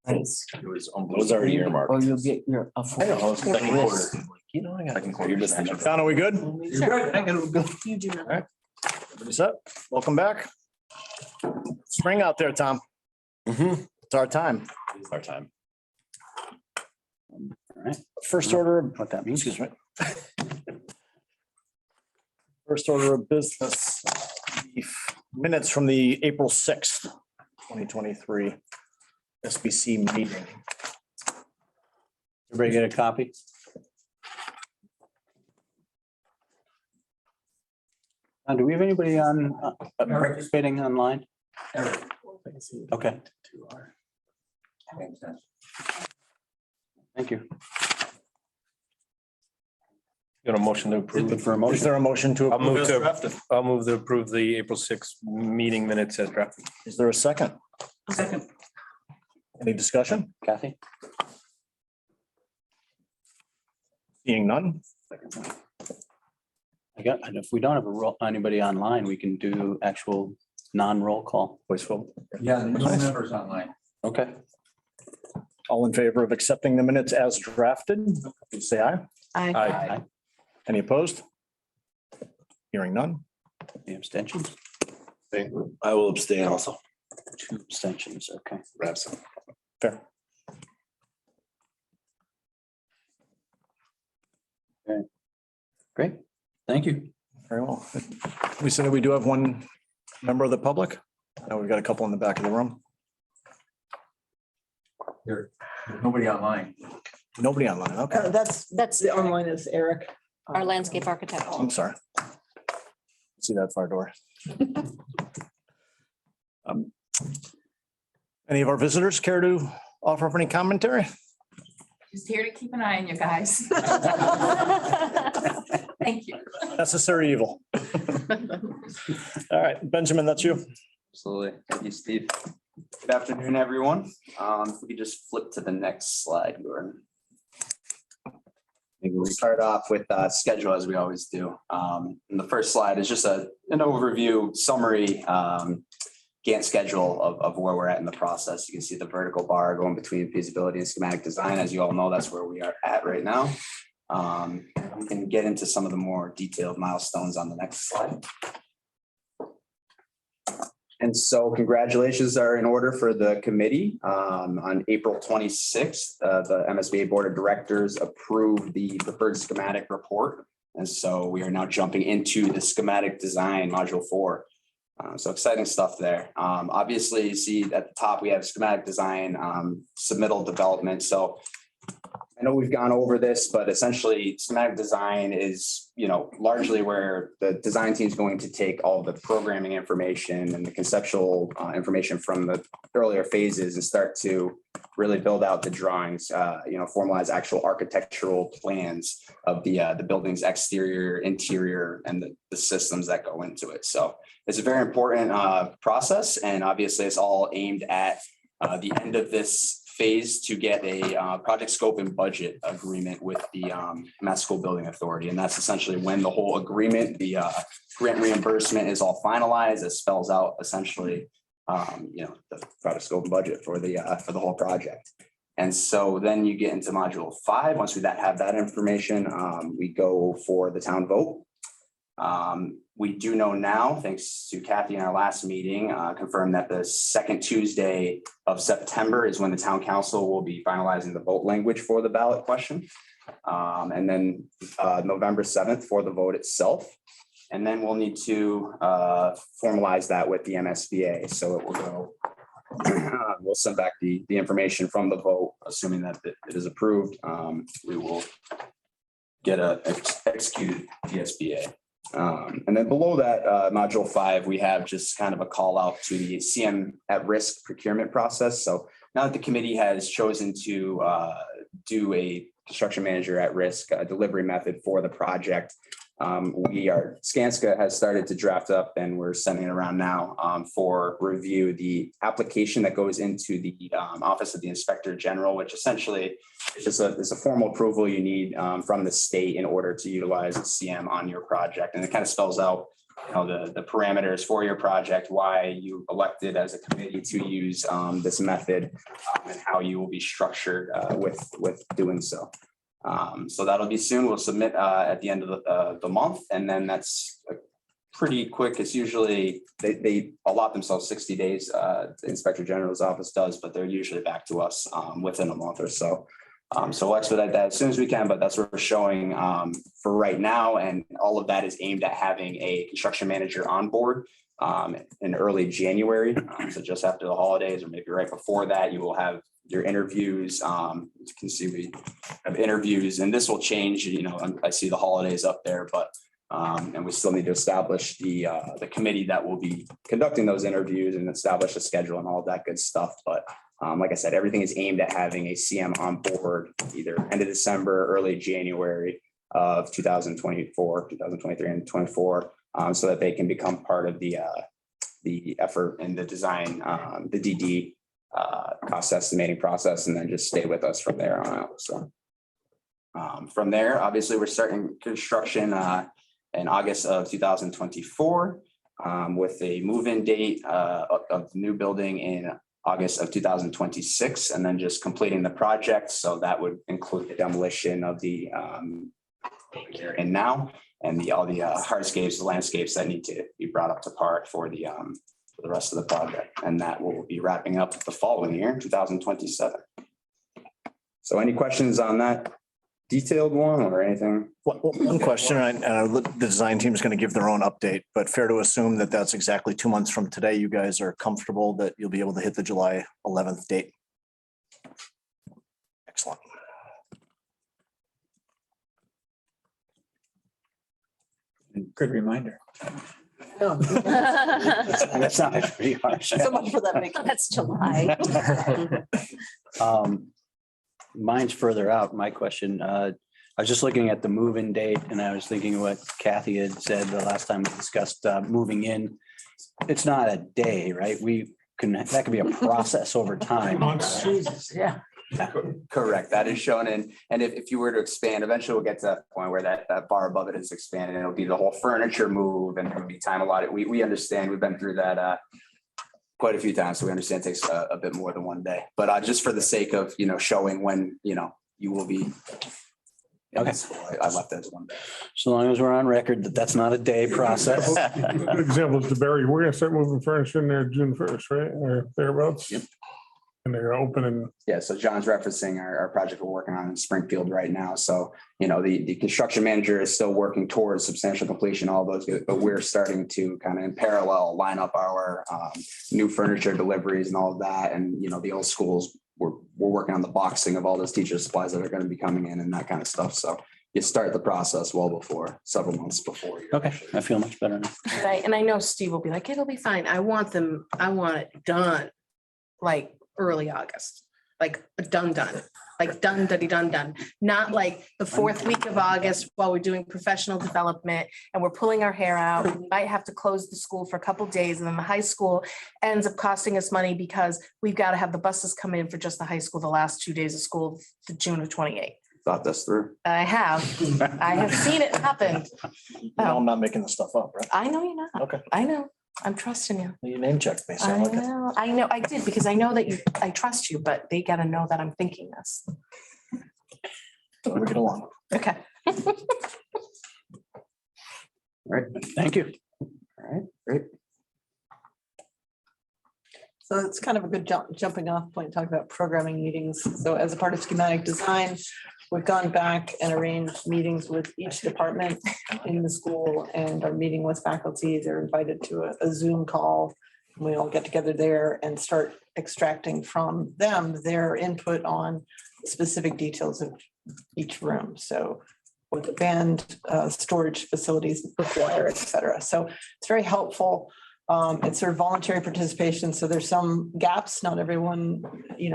was already earmarked. Or you'll get your. I know, it's second quarter. You know, I got second quarter. You're just thinking. Don, are we good? You do not. Everybody's up? Welcome back. Spring out there, Tom. It's our time. It's our time. All right, First order, of- what that means. excuse me. First order of business, the minutes from the April 6th, 2023 SBC meeting. Everybody get a copy? Do we have anybody on participating online? Okay, thank you. Got a motion to approve. Looking for a Is motion. there a motion to? I'll move approve as to- drafted? I'll move to approve the April 6th meeting minutes as drafted. Is there a second? Second. Any discussion? Kathy? Seeing none? I got, and if we don't have a roll, anybody online, we can do actual non-roll call. Voice vote. Yeah, the new members online. Okay. All in favor of accepting the minutes as drafted, please say aye. Aye. Any opposed? Hearing none? The abstentions? I will abstain also. 2 abstentions, okay. Fair. Great, thank you. Very well. We said that we do have one member of the public. Now we've got a couple in the back of the room. There's nobody online. Nobody online. Okay, That's the online is Eric. Our landscape architect. I'm sorry. See that far door. Any of our visitors care to offer up any commentary? Just here to keep an eye on you guys. Thank you. Necessary evil. All right, Benjamin, that's you. Absolutely. Thank you, Steve. Good afternoon, everyone. If we could just flip to the next slide, Gordon. Maybe we'll start off with schedule as we always do. And the first slide is just an overview summary Gantt schedule of where we're at in the process. You can see the vertical bar going between feasibility and schematic design. As you all know, that's where we are at right now. We can get into some of the more detailed milestones on the next slide. And so congratulations are in order for the committee. On April 26th, the MSBA Board of Directors approved the preferred schematic report. And so we are now jumping into the schematic design module 4. So exciting stuff there. Obviously, you see at the top, we have schematic design, submittal development. So I know we've gone over this, but essentially schematic design is, largely where the design team is going to take all the programming information and the conceptual information from the earlier phases and start to really build out the drawings, formalize actual architectural plans of the building's exterior, interior, and the systems that go into it. So it's a very important process, and obviously it's all aimed at the end of this phase to get a project scope and budget agreement with the Mass School Building Authority. And that's essentially when the whole agreement, the grant reimbursement is all finalized. It spells out essentially, the project scope and budget for the whole project. And so then you get into module 5. Once we have that information, we go for the town vote. We do know now, thanks to Kathy in our last meeting, confirmed that the second Tuesday of September is when the town council will be finalizing the vote language for the ballot question. And then November 7th for the vote itself. And then we'll need to formalize that with the MSBA. So it will go, we'll send back the information from the vote, assuming that it is approved. We will get a executed PSBA. And then below that, module 5, we have just kind of a call out to the CM at risk procurement process. So now that the committee has chosen to do a construction manager at risk delivery method for the project, Skanska has started to draft up, and we're sending it around now for review the application that goes into the Office of the Inspector General, which essentially is just a formal approval you need from the state in order to utilize CM on your project. And it kind of spells out the parameters for your project, why you elected as a committee to use this method, and how you will be structured with doing so. So that'll be soon. We'll submit at the end of the month, and then that's pretty quick. It's usually, they allot themselves 60 days, the Inspector General's office does, but they're usually back to us within a month or so. So we'll expedite that as soon as we can, but that's what we're showing for right now. And all of that is aimed at having a construction manager on board in early January. So just after the holidays, or maybe right before that, you will have your interviews. You can see we have interviews, and this will change, I see the holidays up there, but and we still need to establish the committee that will be conducting those interviews and establish a schedule and all of that good stuff. But like I said, everything is aimed at having a CM on board either end of December, early January of 2024, 2023 and 24, so that they can become part of the effort and the design, the DD cost estimating process, and then just stay with us from there on out. So from there, obviously, we're starting construction in August of 2024 with a move-in date of the new building in August of 2026, and then just completing the project. So that would include the demolition of the here and now, and all the hardscapes, the landscapes that need to be brought up to par for the rest of the project. And that will be wrapping up the following year, 2027. So any questions on that detailed one or anything? One question, and the design team is going to give their own update, but fair to assume that that's exactly 2 months from today. You guys are comfortable that you'll be able to hit the July 11th date? Excellent. Good reminder. That's not pretty harsh. So much for that. That's July. Mine's further out. My question, I was just looking at the move-in date, and I was thinking what Kathy had said the last time we discussed moving in. It's not a day, right? That could be a process over time. Jesus, yeah. Correct. That is shown in, and if you were to expand, eventually we'll get to that point where that bar above it is expanded, and it'll be the whole furniture move, and it'll be time allotted. We understand. We've been through that quite a few times, so we understand it takes a bit more than one day. But just for the sake of showing when you will be. Okay. I left that as one day. So long as we're on record that that's not a day process. Good example is the Berry. We're gonna start moving furniture in there June 1st, right? Or thereabouts. Yep. And they're opening. Yeah, so John's referencing our project we're working on in Springfield right now. So, the construction manager is still working towards substantial completion, all those, but we're starting to kind of in parallel line up our new furniture deliveries and all of that. And, the old schools, we're working on the boxing of all those teacher supplies that are going to be coming in and that kind of stuff. So you start the process well before, several months before. Okay, I feel much better now. Right, and I know Steve will be like, it'll be fine. I want it done like early August, like done, like done. Not like the fourth week of August while we're doing professional development and we're pulling our hair out. We might have to close the school for a couple of days, and then the high school ends up costing us money because we've got to have the buses come in for just the high school the last 2 days of school, the June of 28. Thought this through. I have seen it happen. I'm not making this stuff up, right? I know you're not. Okay. I know. I'm trusting you. You name checked me, so I I like it. know, I did, because I know that I trust you, but they gotta know that I'm thinking this. So we get along. Okay. Right. Thank you. All right, great. So it's kind of a good jumping off point, talk about programming meetings. So as a part of schematic design, we've gone back and arranged meetings with each department in the school and are meeting with faculty. They're invited to a Zoom call. We all get together there and start extracting from them their input on specific details of each room. So what the band storage facilities require, et cetera. So it's very helpful. It's sort of voluntary participation. So there's some gaps. Not everyone,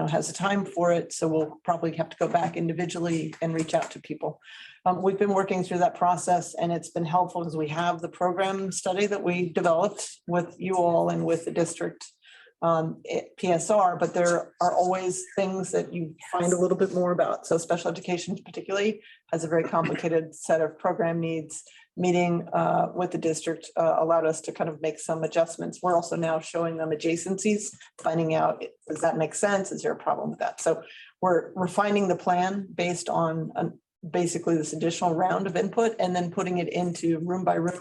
has the time for it. So we'll probably have to go back individually and reach out to people. We've been working through that process, and it's been helpful because we have the program study that we developed with you all and with the district at PSR, but there are always things that you find a little bit more about. So special education particularly has a very complicated set of program needs meeting with the district allowed us to kind of make some adjustments. We're also now showing them adjacencies, finding out, does that make sense? Is there a problem with that? So we're refining the plan based on basically this additional round of input and then putting it into room by room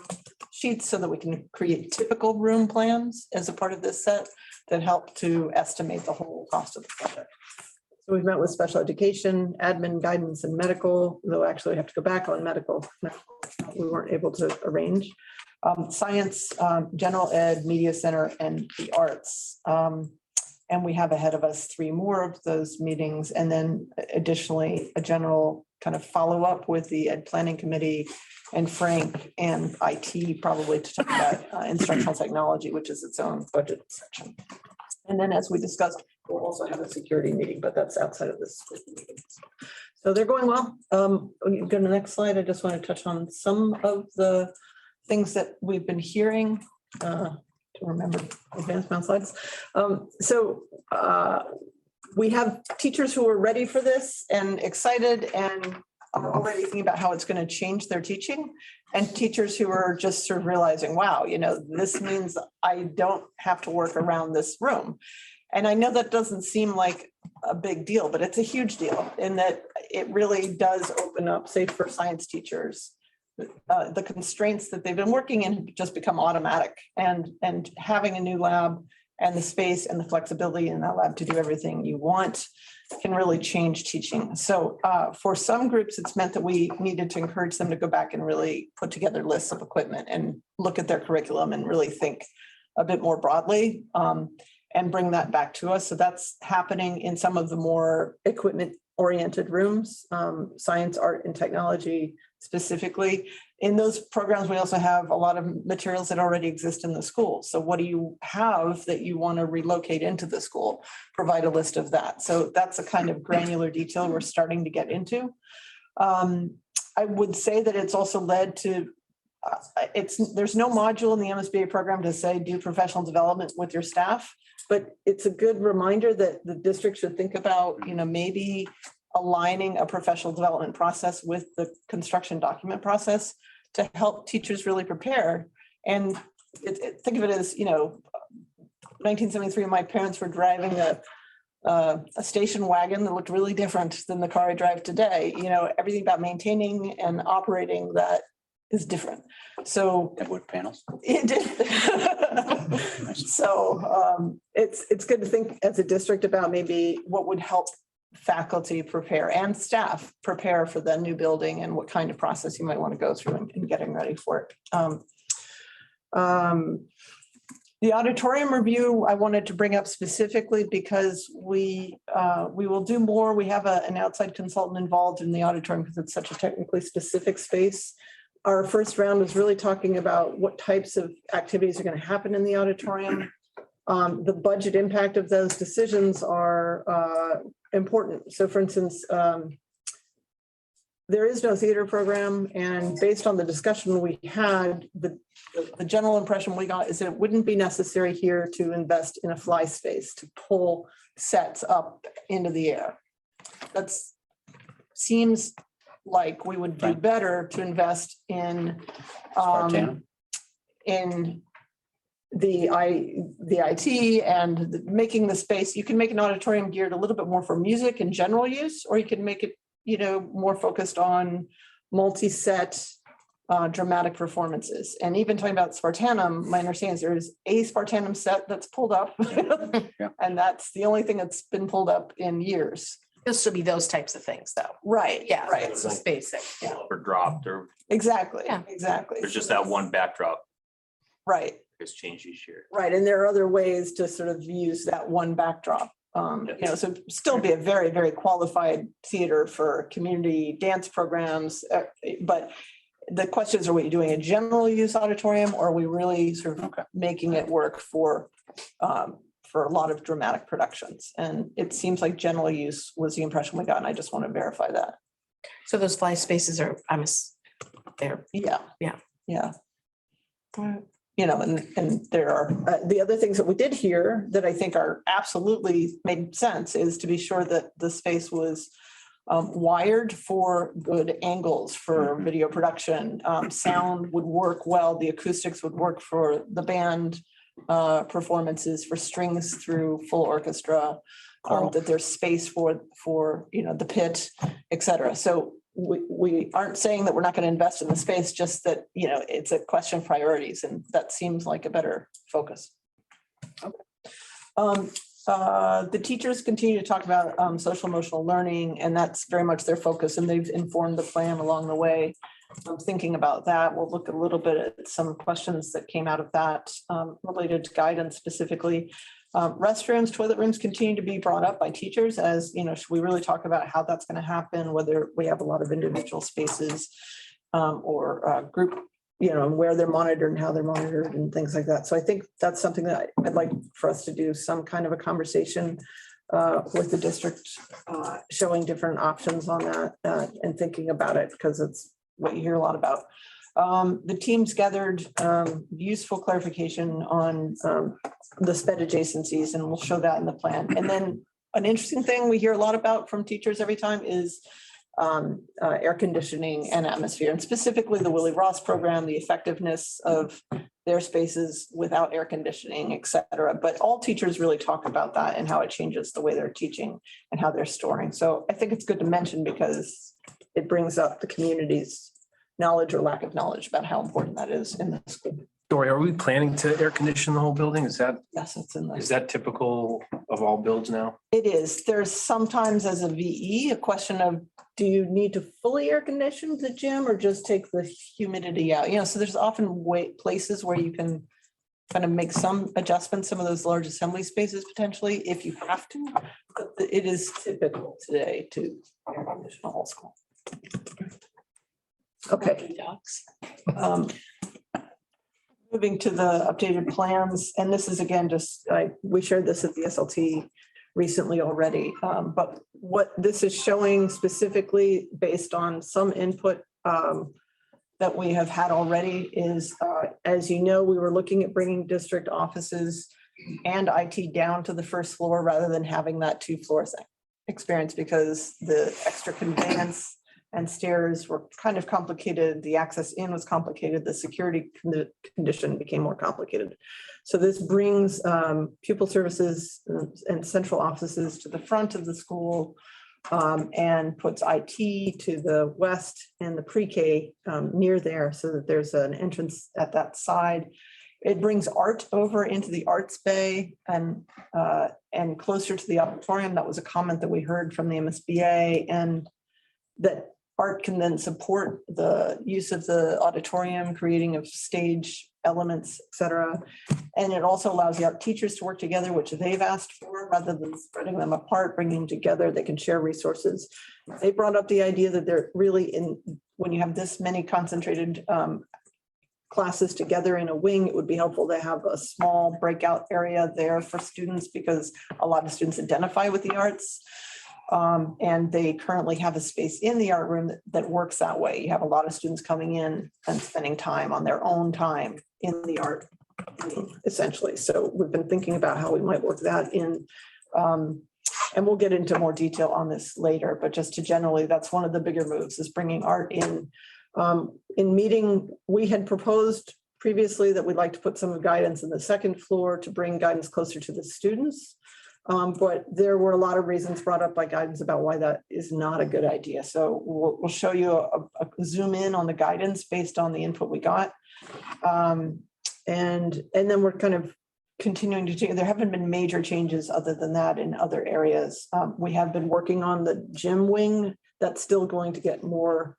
sheets so that we can create typical room plans as a part of this set that help to estimate the whole cost of the project. So we've met with special education, admin, guidance, and medical, though actually we have to go back on medical. We weren't able to arrange. Science, general ed, media center, and the arts. And we have ahead of us 3 more of those meetings. And then additionally, a general kind of follow-up with the Ed Planning Committee and Frank and IT probably to talk about instructional technology, which is its own budget section. And then as we discussed, we'll also have a security meeting, but that's outside of this. So they're going well. Go to the next slide. I just want to touch on some of the things that we've been hearing. To remember advanced math slides. We have teachers who are ready for this and excited and are already thinking about how it's going to change their teaching, and teachers who are just sort of realizing, wow, this means I don't have to work around this room. And I know that doesn't seem like a big deal, but it's a huge deal in that it really does open up, say for science teachers, the constraints that they've been working in just become automatic, and having a new lab and the space and the flexibility in that lab to do everything you want can really change teaching. So for some groups, it's meant that we needed to encourage them to go back and really put together lists of equipment and look at their curriculum and really think a bit more broadly and bring that back to us. So that's happening in some of the more equipment-oriented rooms, science, art, and technology specifically. In those programs, we also have a lot of materials that already exist in the school. So what do you have that you want to relocate into the school? Provide a list of that. So that's a kind of granular detail we're starting to get into. I would say that it's also led to, there's no module in the MSBA program to say do professional development with your staff, but it's a good reminder that the district should think about, maybe aligning a professional development process with the construction document process to help teachers really prepare. And think of it as, 1973, my parents were driving a station wagon that looked really different than the car I drive today. Everything about maintaining and operating that is different. So Wood panels. it did. So it's good to think as a district about maybe what would help faculty prepare and staff prepare for the new building and what kind of process you might want to go through in getting ready for it. The auditorium review I wanted to bring up specifically because we will do more. We have an outside consultant involved in the auditorium because it's such a technically specific space. Our first round was really talking about what types of activities are going to happen in the auditorium. The budget impact of those decisions are important. So for instance, there is no theater program, and based on the discussion we had, the general impression we got is that it wouldn't be necessary here to invest in a fly space to pull sets up into the air. That seems like we would do better to invest in Spartanum. in the IT and making the space. You can make an auditorium geared a little bit more for music and general use, or you can make it, more focused on multi-set dramatic performances. And even talking about Spartanum, my understanding is there is a Spartanum set that's pulled up. Yeah. And that's the only thing that's been pulled up in years. This should be those types of things, though. Right. Yeah, Right. it's just basic. Or dropped, or Exactly. Yeah. Exactly. there's just that one backdrop Right. has changed each year. Right. And there are other ways to sort of use that one backdrop. So still be a very, very qualified theater for community dance programs. But the question is, are we doing a general use auditorium, or are we really sort of making it work for a lot of dramatic productions? And it seems like general use was the impression we got, and I just want to verify that. So those fly spaces are, they're, Yeah. Yeah. Yeah. And there are, the other things that we did hear that I think are absolutely made sense is to be sure that the space was wired for good angles for video production. Sound would work well, the acoustics would work for the band performances, for strings through full orchestra. That there's space for, the pit, et cetera. So we aren't saying that we're not going to invest in the space, just that, it's a question of priorities, and that seems like a better focus. The teachers continue to talk about social emotional learning, and that's very much their focus, and they've informed the plan along the way. I'm thinking about that. We'll look a little bit at some questions that came out of that related to guidance specifically. Restrooms, toilet rooms continue to be brought up by teachers as, should we really talk about how that's going to happen, whether we have a lot of individual spaces or group, where they're monitored and how they're monitored and things like that. So I think that's something that I'd like for us to do some kind of a conversation with the district, showing different options on that and thinking about it, because it's what you hear a lot about. The teams gathered useful clarification on the sped adjacencies, and we'll show that in the plan. And then an interesting thing we hear a lot about from teachers every time is air conditioning and atmosphere, and specifically the Willie Ross program, the effectiveness of their spaces without air conditioning, et cetera. But all teachers really talk about that and how it changes the way they're teaching and how they're storing. So I think it's good to mention because it brings up the community's knowledge or lack of knowledge about how important that is in the school. Dory, are we planning to air condition the whole building? Is Yes, it's in is there. that typical of all builds now? It is. There's sometimes as a VE, a question of, do you need to fully air condition the gym or just take the humidity out? So there's often places where you can kind of make some adjustments, some of those large assembly spaces potentially, if you have to. But it is typical today to air condition a whole school. Okay. Moving to the updated plans, and this is again, we shared this at the SLT recently already, but what this is showing specifically based on some input that we have had already is, as you know, we were looking at bringing district offices and IT down to the first floor rather than having that 2 floors experience, because the extra conveyance and stairs were kind of complicated. The access in was complicated. The security condition became more complicated. So this brings pupil services and central offices to the front of the school and puts IT to the west and the pre-K near there, so that there's an entrance at that side. It brings art over into the arts bay and closer to the auditorium. That was a comment that we heard from the MSBA, and that art can then support the use of the auditorium, creating of stage elements, et cetera. And it also allows the art teachers to work together, which they've asked for, rather than spreading them apart, bringing them together. They can share resources. They brought up the idea that they're really when you have this many concentrated classes together in a wing, it would be helpful to have a small breakout area there for students, because a lot of students identify with the arts. And they currently have a space in the art room that works that way. You have a lot of students coming in and spending time on their own time in the art, essentially. So we've been thinking about how we might work that in. And we'll get into more detail on this later, but just to generally, that's one of the bigger moves, is bringing art in. In meeting, we had proposed previously that we'd like to put some guidance in the second floor to bring guidance closer to the students. But there were a lot of reasons brought up by guidance about why that is not a good idea. So we'll show you a zoom in on the guidance based on the input we got. And then we're kind of continuing to change. There haven't been major changes other than that in other areas. We have been working on the gym wing. That's still going to get more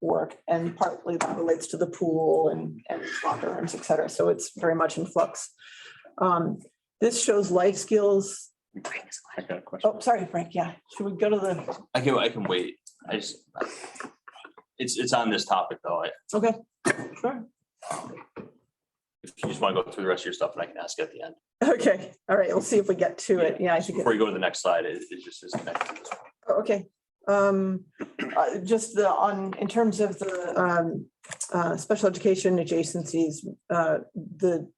work, and partly that relates to the pool and locker rooms, et cetera. So it's very much in flux. This shows life skills. I got a question. Oh, sorry, Frank. Yeah. Should we go to the, I can wait. It's on this topic though. okay, sure. If you just want to go through the rest of your stuff and I can ask at the end. Okay. All right. We'll see if we get to it. Yeah, I think. Before you go to the next slide, it just is connected. to this one. Okay. Just in terms of the special education adjacencies, the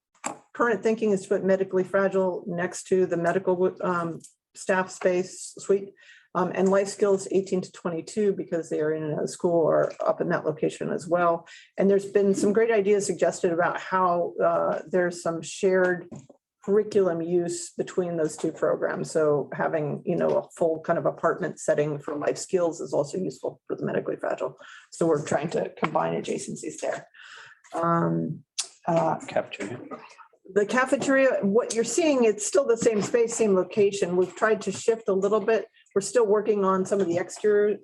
current thinking is to put medically fragile next to the medical staff space suite. And life skills 18 to 22, because they are in a school, are up in that location as well. And there's been some great ideas suggested about how there's some shared curriculum use between those two programs. So having, a full kind of apartment setting for life skills is also useful for the medically fragile. So we're trying to combine adjacencies there. Cafeteria. The cafeteria, what you're seeing, it's still the same space, same location. We've tried to shift a little bit. We're still working on some of the exterior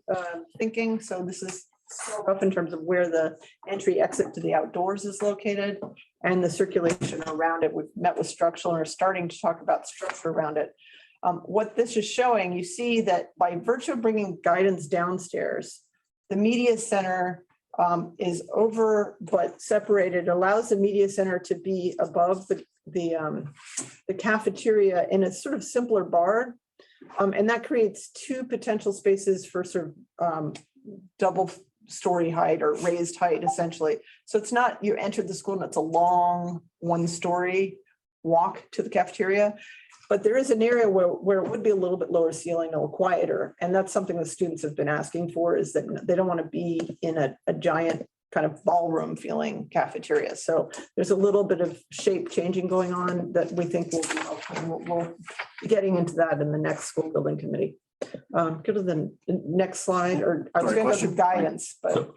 thinking. So this is still rough in terms of where the entry exit to the outdoors is located and the circulation around it. We've met with structural and are starting to talk about structure around it. What this is showing, you see that by virtue of bringing guidance downstairs, the media center is over but separated, allows the media center to be above the cafeteria in a sort of simpler bar. And that creates two potential spaces for sort of double story height or raised height, essentially. So it's not, you entered the school and it's a long 1-story walk to the cafeteria. But there is an area where it would be a little bit lower ceiling, a little quieter. And that's something the students have been asking for, is that they don't want to be in a giant kind of ballroom feeling cafeteria. So there's a little bit of shape changing going on that we think will be helpful. We'll be getting into that in the next school building committee. Go to the next slide, or I was Sorry, going to go question? to guidance, but So-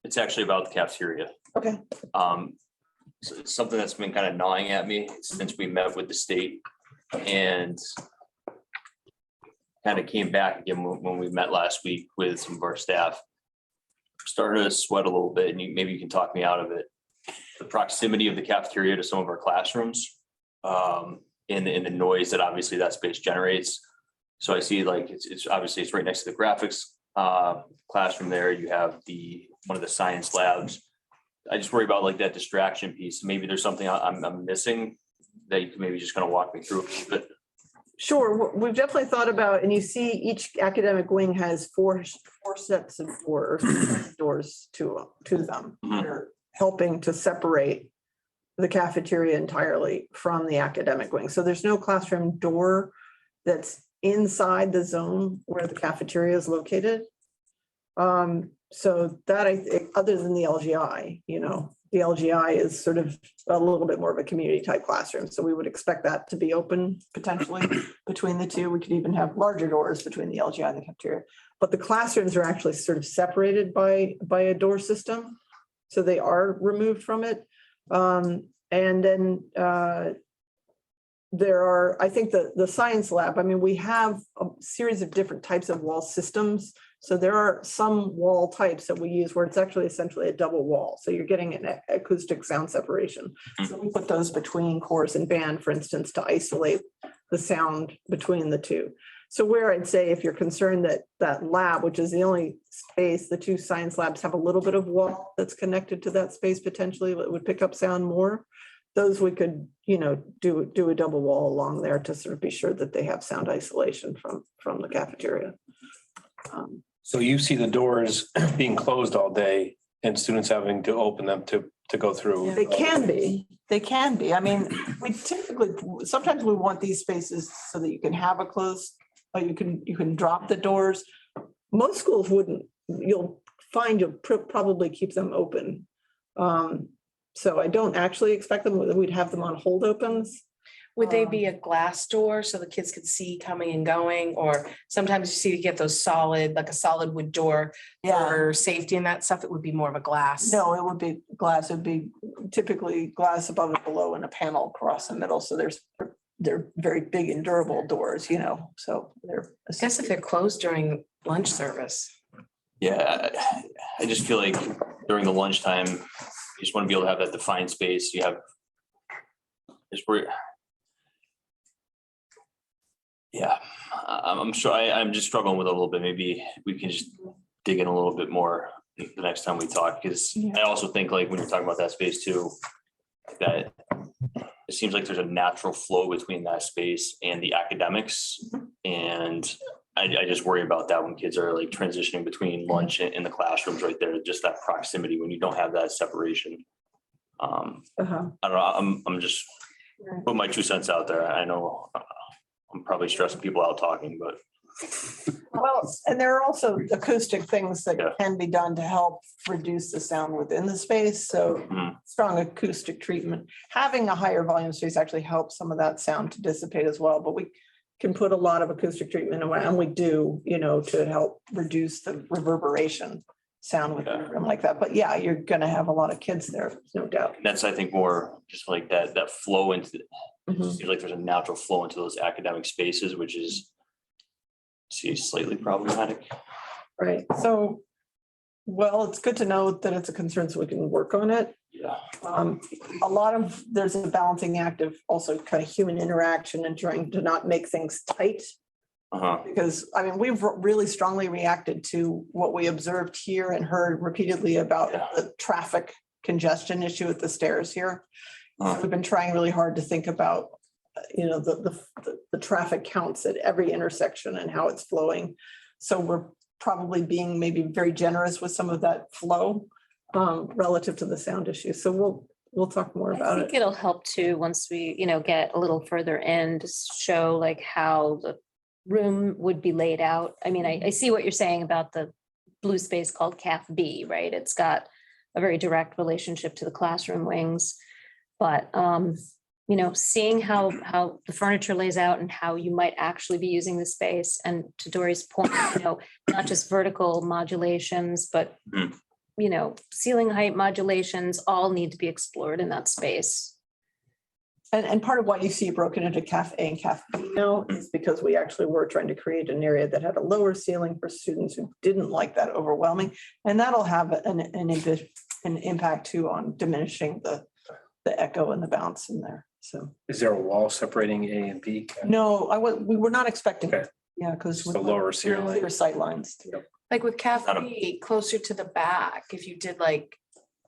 It's actually about the cafeteria. okay. So it's something that's been kind of gnawing at me since we met with the state and kind of came back again when we met last week with some of our staff. Started to sweat a little bit, and maybe you can talk me out of it. The proximity of the cafeteria to some of our classrooms, and the noise that obviously that space generates. So I see like it's obviously it's right next to the graphics classroom there. You have one of the science labs. I just worry about like that distraction piece. Maybe there's something I'm missing that you could maybe just kind of walk me through. But Sure, we've definitely thought about, and you see each academic wing has four sets of doors to them. Mhm. They're helping to separate the cafeteria entirely from the academic wing. So there's no classroom door that's inside the zone where the cafeteria is located. So that I think, other than the LGI, the LGI is sort of a little bit more of a community type classroom. So we would expect that to be open potentially between the two. We could even have larger doors between the LGI and the cafeteria. But the classrooms are actually sort of separated by a door system. So they are removed from it. And then there are, I think the science lab, we have a series of different types of wall systems. So there are some wall types that we use where it's actually essentially a double wall. So you're getting an acoustic sound separation. So we put those between chorus and band, for instance, to isolate the sound between the two. So where I'd say if you're concerned that lab, which is the only space, the two science labs have a little bit of wall that's connected to that space potentially that would pick up sound more. Those we could, do a double wall along there to sort of be sure that they have sound isolation from the cafeteria. So you see the doors being closed all day and students having to open them to go through. They can be. We typically, sometimes we want these spaces so that you can have a closed, or you can drop the doors. Most schools wouldn't. You'll find you'll probably keep them open. So I don't actually expect them, we'd have them on hold opens. Would they be a glass door so the kids could see coming and going? Or sometimes you see to get those solid, like a solid wood door for safety and that stuff, it would be more of a glass. No, it would be glass. It'd be typically glass above and below and a panel across the middle. So they're very big and durable doors, so they're. I guess if they're closed during lunch service. yeah, I just feel like during the lunchtime, you just want to be able to have that defined space. You have just where. Yeah, I'm sure I'm just struggling with it a little bit. Maybe we can just dig in a little bit more the next time we talk, because I also think like when you're talking about that space too, that it seems like there's a natural flow between that space and the academics. And I just worry about that when kids are like transitioning between lunch and the classrooms right there, just that proximity when you don't have that separation. I don't know, I'm just putting my 2 cents out there. I know I'm probably stressing people out talking, but Well, and there are also acoustic things that Yeah. can be done to help reduce the sound within the space. So Mhm. strong acoustic treatment, having a higher volume space actually helps some of that sound to dissipate as well. But we can put a lot of acoustic treatment away, and we do, to help reduce the reverberation sound within a room like that. But yeah, you're gonna have a lot of kids there, no doubt. that's, I think, more just like that flow into, Mhm. seems like there's a natural flow into those academic spaces, which is slightly problematic. Right, so, well, it's good to know that it's a concern so we can work on it. Yeah. There's a balancing act of also kind of human interaction and trying to not make things tight. Uh-huh. Because, I mean, we've really strongly reacted to what we observed here and heard repeatedly about Yeah. the traffic congestion issue at the stairs here. Uh-huh. We've been trying really hard to think about, the traffic counts at every intersection and how it's flowing. So we're probably being maybe very generous with some of that flow relative to the sound issue. So we'll talk more I about think it. it'll help too, once we, get a little further in to show like how the room would be laid out. I mean, I see what you're saying about the blue space called CAF B, right? It's got a very direct relationship to the classroom wings. But, seeing how the furniture lays out and how you might actually be using the space, and to Dory's point, not just vertical modulations, but Mhm. ceiling height modulations all need to be explored in that space. And part of why you see it broken into CAF A and CAF B now is because we actually were trying to create an area that had a lower ceiling for students who didn't like that overwhelming. And that'll have an impact too on diminishing the echo and the bounce in there. So, Is there a wall separating A and B? no, we were not expecting it. Okay. Yeah, because. Just a lower ceiling. Clear sight lines. Like with Not a- cafe closer to the back, if you did like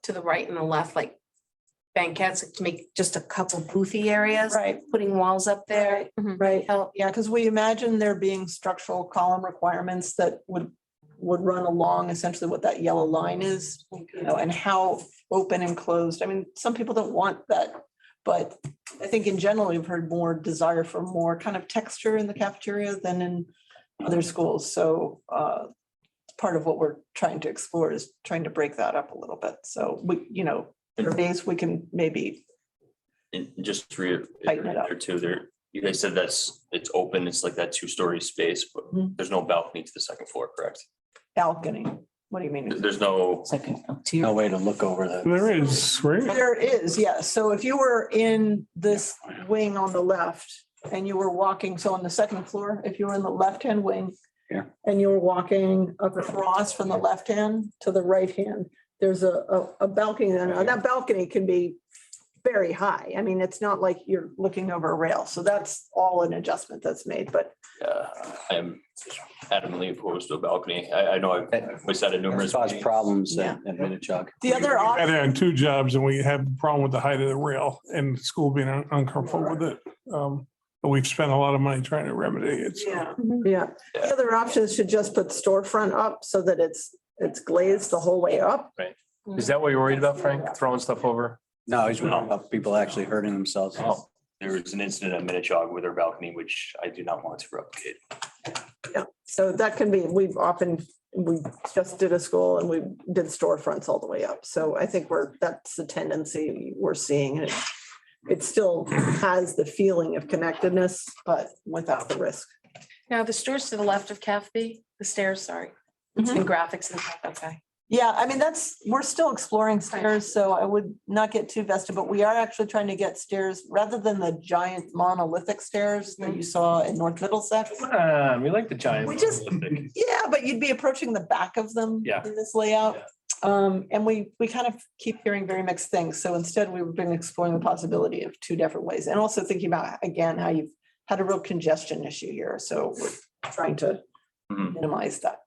to the right and the left, like banquettes to make just a couple boothy areas, Right, putting walls up there. right. Help. Yeah, because we imagine there being structural column requirements that would run along essentially what that yellow line is, and how open and closed. I mean, some people don't want that, but I think in general, we've heard more desire for more kind of texture in the cafeteria than in other schools. So part of what we're trying to explore is trying to break that up a little bit. So for days we can maybe, And just to Tighten it up. there too, you guys said it's open, it's like that 2-story space, but Mhm. there's no balcony to the second floor, correct? balcony. What do you mean? There's no, No way to look over the. There is, right? There is, yes. So if you were in this wing on the left and you were walking, so on the second floor, if you were in the left-hand wing. Yeah. And you were walking across from the left hand to the right hand, there's a balcony, and that balcony can be very high. I mean, it's not like you're looking over a rail. So that's all an adjustment that's made, but I am adamantly opposed to a balcony. I know we said it numerous. It's caused meetings. problems Yeah. at Minichog. the other I option. had 2 jobs and we had a problem with the height of the rail and school being uncomfortable with it. But we've spent a lot of money trying to remedy it. So. Yeah, yeah. The other option is to just put storefront up so that it's glazed the whole way up. Is that what you're worried about, Frank? Throwing stuff over? No, he's worried about people actually hurting themselves. Oh, there was an incident at Minichog with their balcony, which I do not want to replicate. Yeah, so that can be, we just did a school and we did storefronts all the way up. So I think that's the tendency we're seeing. And it still has the feeling of connectedness, but without the risk. Now, the stairs to the left of Caf B, the stairs, sorry, Mhm. and graphics and stuff, okay. Yeah, I mean, we're still exploring stairs, so I would not get too vested, but we are actually trying to get stairs rather than the giant monolithic stairs that you saw in North Middlesex. Come on, we like the giant. We just- monolithic. Yeah, but you'd be approaching the back of them Yeah. in this layout. And we kind of keep hearing very mixed things. So instead, we've been exploring the possibility of 2 different ways and also thinking about, again, how you've had a real congestion issue here. So we're trying to Mhm. minimize that.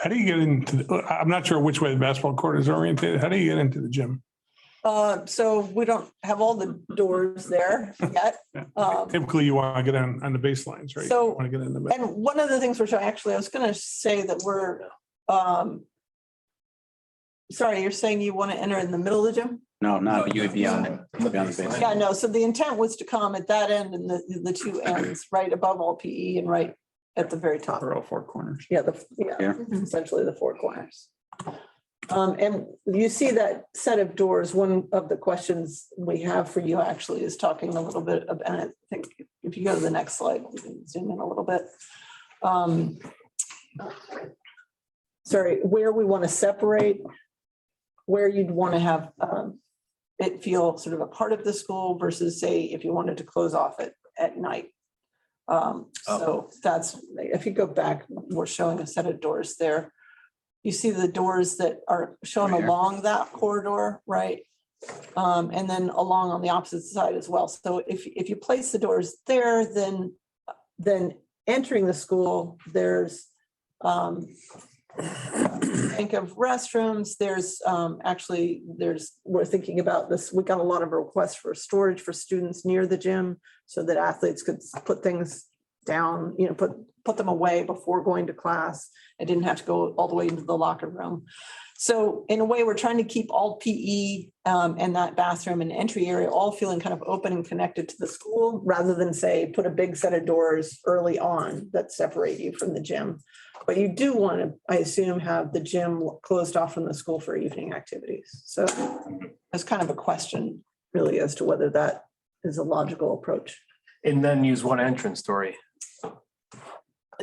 How do you get I'm not sure which way the basketball court is oriented. How do you get into the gym? So we don't have all the doors there yet. Typically, you want to get on the baselines, right? So- You want to get in the. And one of the things we're showing, actually, I was gonna say that we're, sorry, you're saying you want to enter in the middle of the gym? No, not you would be on it. You'd be on the basement. Yeah, no, so the intent was to come at that end and the two ends, right above all PE and right at the very top. For all four corners. Yeah, yeah, essentially the four corners. And you see that set of doors, one of the questions we have for you actually is talking a little bit about, and I think if you go to the next slide, we can zoom in a little bit. Sorry, where we want to separate, where you'd want to have it feel sort of a part of the school versus say, if you wanted to close off it at night. So that's, if you go back, we're showing a set of doors there. You see the doors that are shown Right here. along that corridor, right? And then along on the opposite side as well. So if you place the doors there, then entering the school, there's think of restrooms, there's we're thinking about this, we got a lot of requests for storage for students near the gym so that athletes could put things down, put them away before going to class. I didn't have to go all the way into the locker room. So in a way, we're trying to keep all PE and that bathroom and entry area all feeling kind of open and connected to the school, rather than say, put a big set of doors early on that separate you from the gym. But you do want to, I assume, have the gym closed off from the school for evening activities. So that's kind of a question really as to whether that is a logical approach. And then use one entrance story.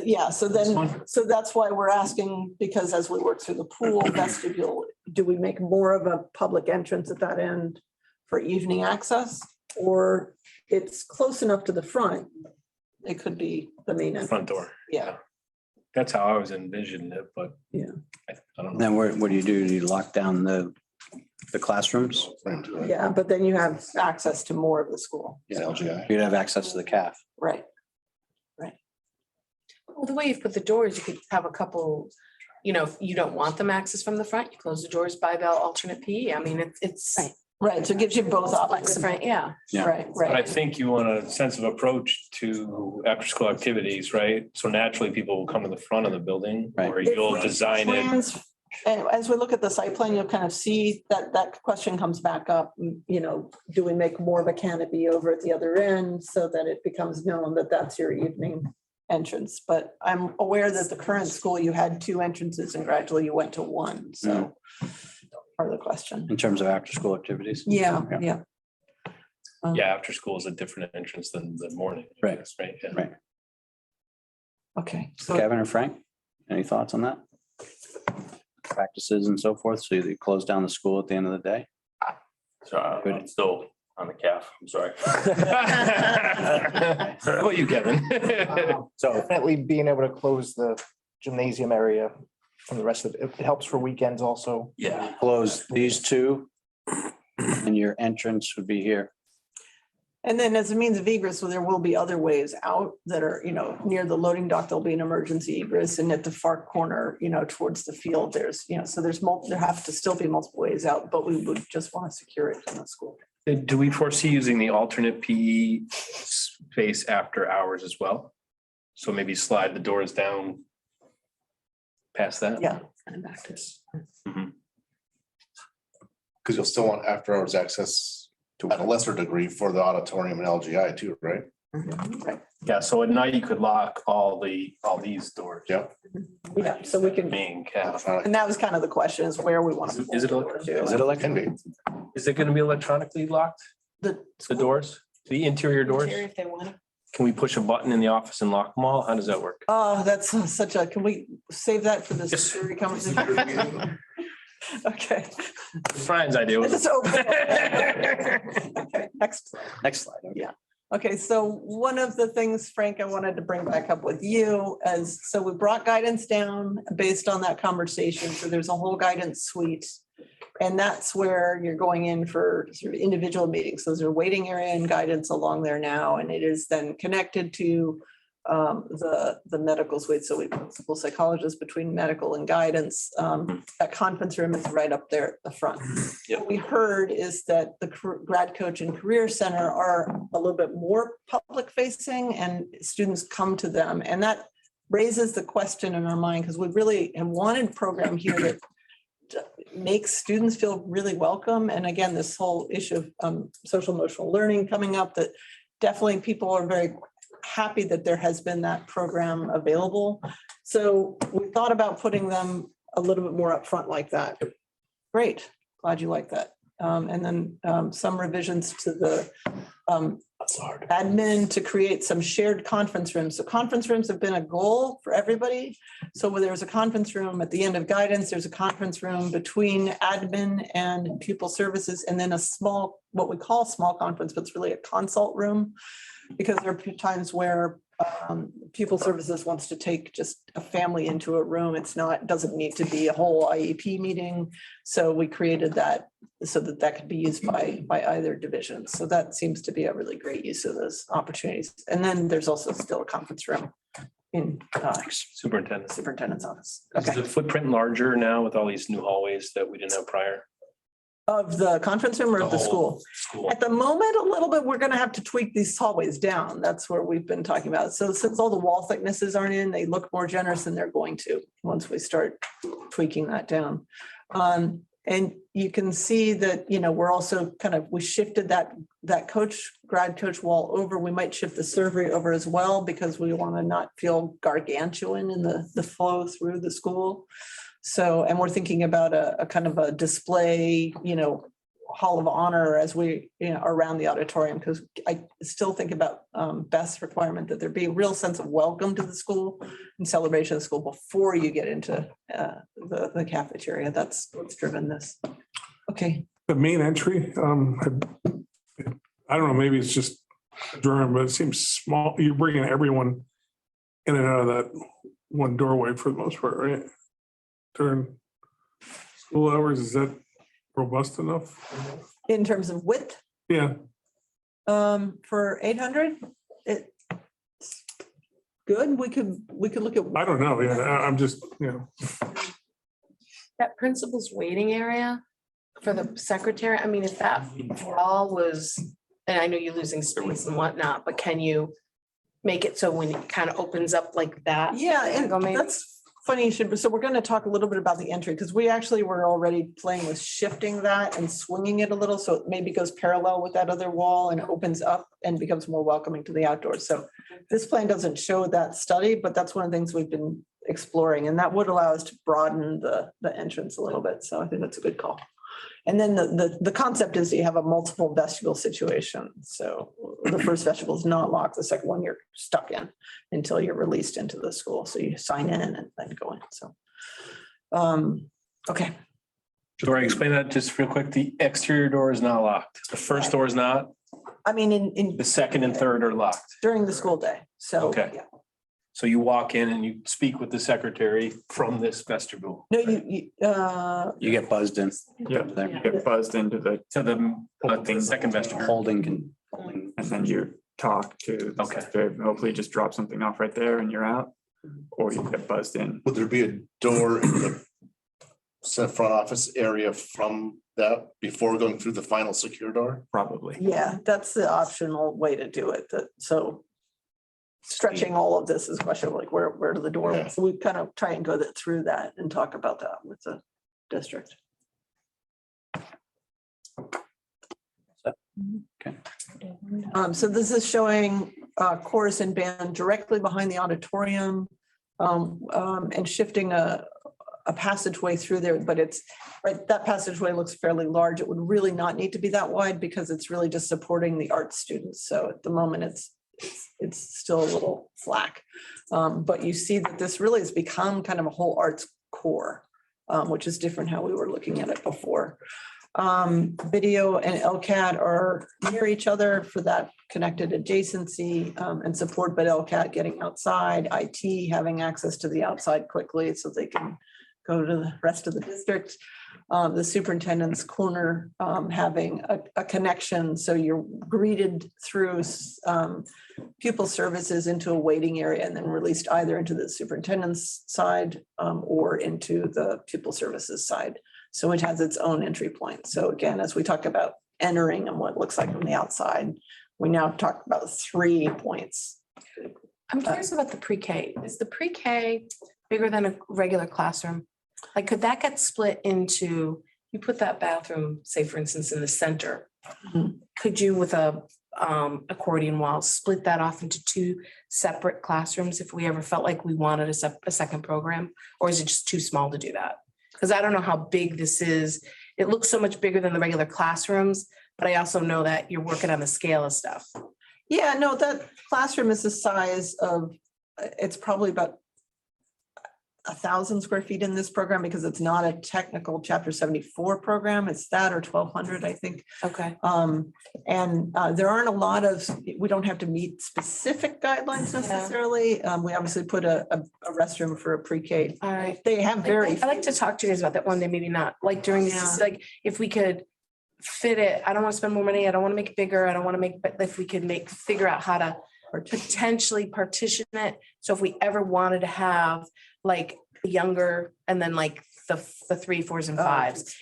Yeah, so that's why we're asking, because as we work through the pool vestibule, do we make more of a public entrance at that end for evening access? Or it's close enough to the front, it could be the main entrance. Front door. Yeah. That's how I was envisioning it, but. Yeah. I don't know. Then what do you do? Do you lock down the classrooms? Yeah, but then you have access to more of the school. You'd have access to the CAF. Right. Well, the way you put the doors, you could have a couple, if you don't want them access from the front, you close the doors by bell alternate PE. I mean, it's. Right, so it gives you both options. Right, yeah. Yeah. Right, But I right. think you want a sense of approach to after-school activities, right? So naturally, people will come to the front of the building, Right. or you'll design it. Plans, and as we look at the site plan, you'll kind of see that question comes back up, do we make more of a canopy over at the other end so that it becomes known that that's your evening entrance? But I'm aware that the current school, you had two entrances and gradually you went to one, so part of the question. In terms of after-school activities? Yeah. Yeah, after school is a different entrance than the morning. I Right. guess, Right. Yeah. Right. Okay, so Kevin or Frank, any thoughts on that? Practices and so forth, so you close down the school at the end of the day? So I'm still on the calf, I'm sorry. How about you, Kevin? So definitely being able to close the gymnasium area from the rest of it helps for weekends also. Yeah, Close these two and your entrance would be here. and then as a means of egress, so there will be other ways out that are, near the loading dock, there'll be an emergency egress, and at the far corner, towards the field, there's, so there have to still be multiple ways out, but we would just want to secure it in the school. Do we foresee using the alternate PE space after hours as well? So maybe slide the doors down past that? Yeah. Mhm. Because you'll still want after hours access at a lesser degree for the auditorium and LGI too, right? Yeah, so at night you could lock all these doors. Yep. Yeah, so we can, Main cap. and that was kind of the question, is where we want to. Is it Can be. Is it gonna be electronically locked, the doors, the interior doors? If they want to. Can we push a button in the office and lock them all? How does that work? Oh, that's can we save that for the security conversation? Okay. Brian's idea was. Just open it. Okay, next. Next slide. Yeah. Okay, so one of the things, Frank, I wanted to bring back up with you so we brought guidance down based on that conversation. So there's a whole guidance suite. And that's where you're going in for sort of individual meetings. Those are waiting area and guidance along there now. And it is then connected to the medical suite. So we principal psychologists between medical and guidance. That conference room is right up there at the front. Yep. What we heard is that the grad coach and career center are a little bit more public facing and students come to them. And that raises the question in our mind, because we really have wanted a program here that makes students feel really welcome. And again, this whole issue of social emotional learning coming up, that definitely people are very happy that there has been that program available. So we thought about putting them a little bit more upfront like that. Great, glad you like that. And then some revisions to the admin to create some shared conference rooms. So conference rooms have been a goal for everybody. So where there's a conference room at the end of guidance, there's a conference room between admin and pupil services, and then a small, what we call small conference, but it's really a consult room. Because there are times where pupil services wants to take just a family into a room. It's not, doesn't need to be a whole IEP meeting. So we created that so that that could be used by either division. So that seems to be a really great use of those opportunities. And then there's also still a conference room in superintendent's office. Is the footprint larger now with all these new hallways that we didn't have prior? Of the conference room or of the whole school? At the moment, a little bit, we're gonna have to tweak these hallways down. That's where we've been talking about. So since all the wall thicknesses aren't in, they look more generous and they're going to, once we start tweaking that down. And you can see that, you know, we're also kind of, we shifted that grad coach wall over. We might shift the survey over as well, because we want to not feel gargantuan in the flow through the school. So, and we're thinking about a kind of a display, you know, hall of honor as we, you know, around the auditorium, because I still think about Beth's requirement that there be a real sense of welcome to the school and celebration of the school before you get into the cafeteria. That's what's driven this. Okay. The main entry, I don't know, maybe it's just Durham, but it seems small. You're bringing everyone in and out of that one doorway for the most part, right? During school hours, is that robust enough? In terms of width, Yeah, for 800, it's good. We could look at. I don't know. Yeah, I'm just, you know, That principal's waiting area for the secretary, I mean, if that all was, and I know you're losing space and whatnot, but can you make it so when it kind of opens up like that? Yeah, Angle and maybe? that's funny you should, so we're going to talk a little bit about the entry, because we actually were already playing with shifting that and swinging it a little, so it maybe goes parallel with that other wall and opens up and becomes more welcoming to the outdoors. So this plan doesn't show that study, but that's one of the things we've been exploring, and that would allow us to broaden the entrance a little bit. So I think that's a good call. And then the concept is you have a multiple vestibule situation. So the first vestibule is not locked. The second one you're stuck in until you're released into the school. So you sign in and then go in. So, okay. Dora, explain that just real quick. The exterior door is not locked. The first door is not. I mean, in The second and third are locked. during the school day. So. Okay. Yeah. So you walk in and you speak with the secretary from this vestibule. No, You get buzzed in. Yeah, There. you get buzzed into The second vestibule. Holding and then you talk to the Okay. secretary, hopefully just drop something off right there and you're out. Or you get buzzed in. Would there be a door in the front office area from that before going through the final secure door? Probably. yeah, that's the optional way to do it. So stretching all of this is questionable, like where do the door, Yeah. so we kind of try and go through that and talk about that with the district. Okay. So this is showing chorus and band directly behind the auditorium, and shifting a passageway through there, but it's, right, that passageway looks fairly large. It would really not need to be that wide because it's really just supporting the art students. So at the moment, it's still a little slack. But you see that this really has become kind of a whole arts core, which is different how we were looking at it before. Video and LCAT are near each other for that connected adjacency and support, but LCAT getting outside, IT having access to the outside quickly so they can go to the rest of the district. The superintendent's corner having a connection, so you're greeted through pupil services into a waiting area and then released either into the superintendent's side or into the pupil services side. So it has its own entry point. So again, as we talk about entering and what it looks like from the outside, we now talk about 3 points. I'm curious about the pre-K. Is the pre-K bigger than a regular classroom? Like, could that get split into, you put that bathroom, say for instance, in the center? Mhm. Could you with a accordion wall, split that off into two separate classrooms if we ever felt like we wanted a second program? Or is it just too small to do that? Because I don't know how big this is. It looks so much bigger than the regular classrooms, but I also know that you're working on the scale of stuff. Yeah, no, that classroom is the size of, it's probably about 1,000 square feet in this program because it's not a technical chapter 74 program. It's that or 1,200, I think. Okay. There aren't a lot of, we don't have to meet specific guidelines necessarily. We obviously put a restroom for a pre-K. All right. They have very. I'd like to talk to you guys about that one day, maybe not, like during this, Yeah. like, if we could fit it, I don't want to spend more money, I don't want to make it bigger, I don't want to make, but if we could figure out how to potentially partition it, so if we ever wanted to have like younger and then like the 3, 4s and 5s,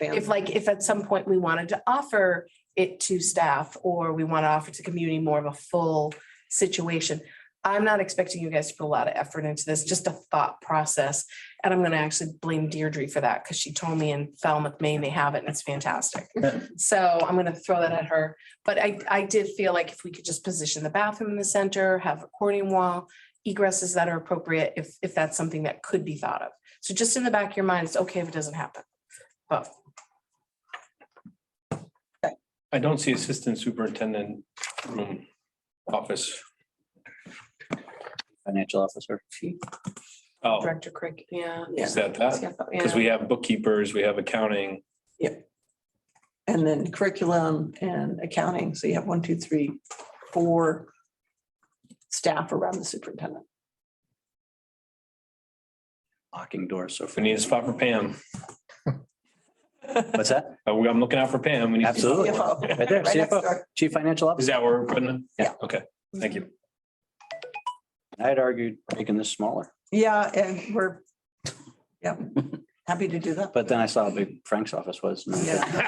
if at some point we wanted to offer it to staff or we want to offer to community more of a full situation. I'm not expecting you guys to put a lot of effort into this, just a thought process. And I'm going to actually blame Deirdre for that because she told me in Falmouth, Maine, they have it and it's fantastic. So I'm going to throw that at her. But I did feel like if we could just position the bathroom in the center, have a accordion wall, egresses that are appropriate, if that's something that could be thought of. So just in the back of your mind, it's okay if it doesn't happen. But I don't see assistant superintendent room office. Financial officer. Oh, Director Crick, yeah. is that? Because we have bookkeepers, we have accounting. And then curriculum and accounting. So you have 1, 2, 3, 4 staff around the superintendent. Locking doors. So We need a spot for Pam. what's that? I'm looking out for Pam. We need- Absolutely. CFO. Right there, Right next CFO, door. Chief Financial Is Officer. that where we're putting it? Yeah. Okay, thank you. I'd argued making this smaller, Yeah, and we're, yeah, happy to do that. but then I saw how big Frank's office was. and I said,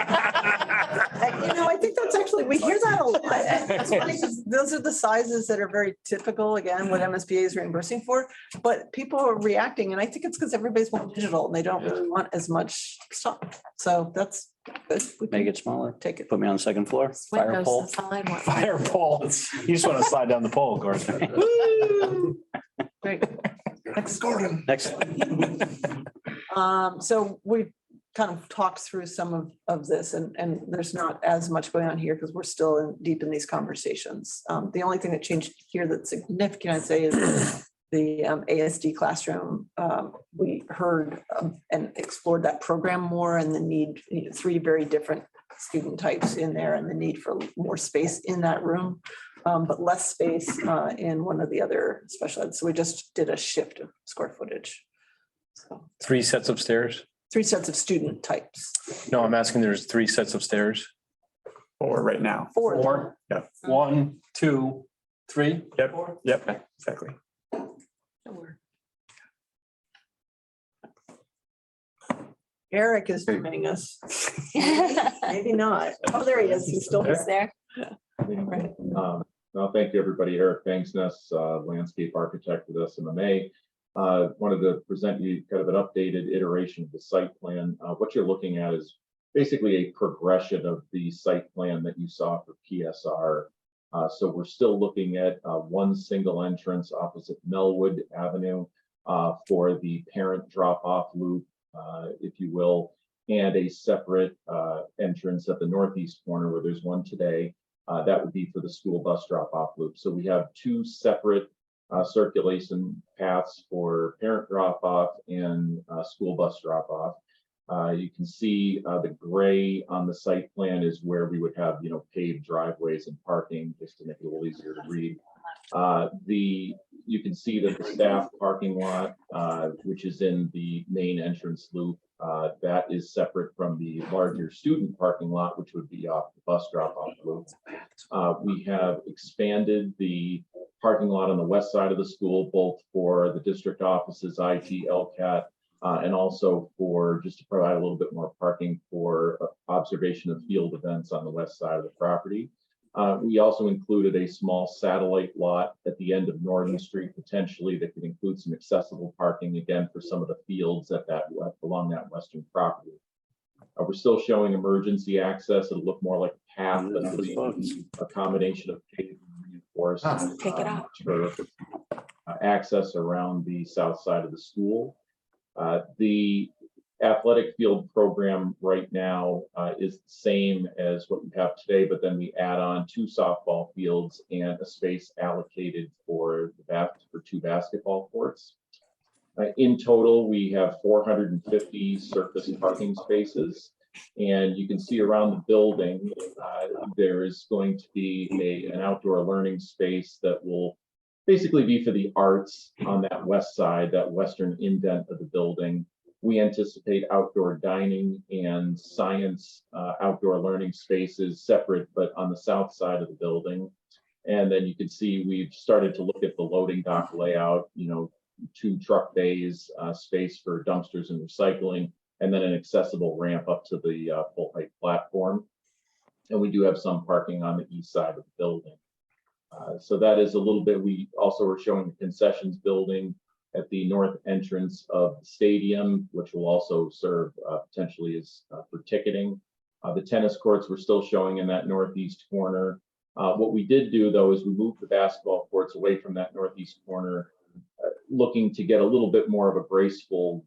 I think that's actually, we hear that a lot. It's funny 'cause those are the sizes that are very typical, again, what MSBA is reimbursing for. But people are reacting, and I think it's because everybody's more digital and they don't really want as much stuff. So that's good. We can Make it smaller. Take it. Put me on the second floor. Fire Windows, pole. that's all I want. Fire pole. You just want to slide down the pole, Gordon. Great. Next, Gordon. Next. So we kind of talked through some of this and there's not as much going on here because we're still deep in these conversations. The only thing that changed here that's significant, I'd say, is the ASD classroom. We heard and explored that program more and the need, 3 very different student types in there and the need for more space in that room, but less space in one of the other special ed. So we just did a shift of square footage. So 3 sets of stairs? 3 sets of student types. No, I'm asking, there's 3 sets of stairs. Or right now. 4. 4? Yeah. 1, 2, 3? Yep, exactly. Eric is joining us. Maybe not. Oh, there he is. He's still there. Right. No, thank you, everybody. Eric Bangsness, landscape architect with SMMA. Wanted to present you kind of an updated iteration of the site plan. What you're looking at is basically a progression of the site plan that you saw for PSR. So we're still looking at one single entrance opposite Melwood Avenue for the parent drop-off loop, if you will, and a separate entrance at the northeast corner where there's one today. That would be for the school bus drop-off loop. So we have 2 separate circulation paths for parent drop-off and school bus drop-off. You can see the gray on the site plan is where we would have, paved driveways and parking, just to make it a little easier to read. You can see that the staff parking lot, which is in the main entrance loop, that is separate from the larger student parking lot, which would be off the bus drop-off loop. We have expanded the parking lot on the west side of the school, both for the district offices, IT, LCAT, and also for just to provide a little bit more parking for observation of field events on the west side of the property. We also included a small satellite lot at the end of Northern Street, potentially that could include some accessible parking again for some of the fields at that, along that western property. We're still showing emergency access. It'll look more like a path, but it'll be a combination of paved and reinforced. Take it out. For access around the south side of the school. The athletic field program right now is the same as what we have today, but then we add on 2 softball fields and a space allocated for for 2 basketball courts. In total, we have 450 surface parking spaces. And you can see around the building, there is going to be an outdoor learning space that will basically be for the arts on that west side, that western indent of the building. We anticipate outdoor dining and science outdoor learning spaces separate, but on the south side of the building. And then you can see we've started to look at the loading dock layout, 2 truck bays, space for dumpsters and recycling, and then an accessible ramp up to the full height platform. And we do have some parking on the east side of the building. So that is a little bit, we also are showing the concessions building at the north entrance of the stadium, which will also serve potentially as for ticketing. The tennis courts we're still showing in that northeast corner. What we did do though is we moved the basketball courts away from that northeast corner, looking to get a little bit more of a graceful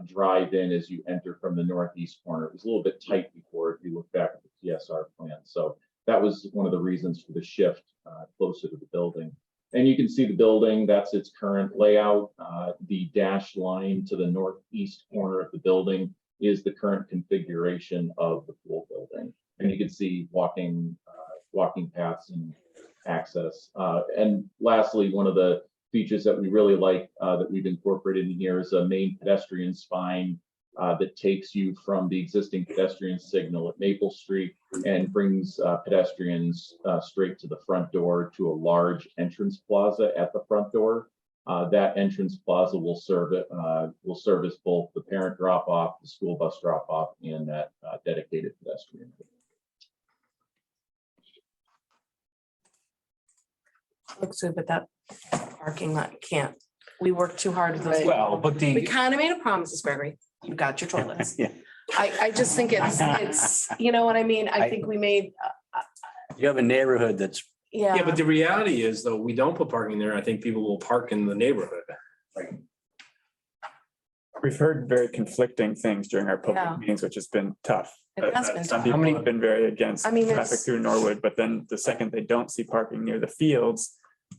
drive in as you enter from the northeast corner. It was a little bit tight before if you look back at the TSR plan. So that was one of the reasons for the shift closer to the building. And you can see the building, that's its current layout. The dashed line to the northeast corner of the building is the current configuration of the pool building. And you can see walking paths and access. And lastly, one of the features that we really like that we've incorporated in here is a main pedestrian spine that takes you from the existing pedestrian signal at Maple Street and brings pedestrians straight to the front door to a large entrance plaza at the front door. That entrance plaza will service both the parent drop off, the school bus drop off, and that dedicated pedestrian. Looks good, but that parking lot can't. We worked too hard with those. Right. Well, but We kind of made a promise, Gregory. You got your toilets. Yeah. I just think it's, you know what I mean? I think we made, You have a neighborhood that's, yeah, but yeah. the reality is though, we don't put parking there. I think people will park in the neighborhood. We've heard very conflicting things during our Yeah. public meetings, which has been tough. It has been Some tough. people have been very against I mean, traffic it's- through Norwood, but then the second they don't see parking near the fields,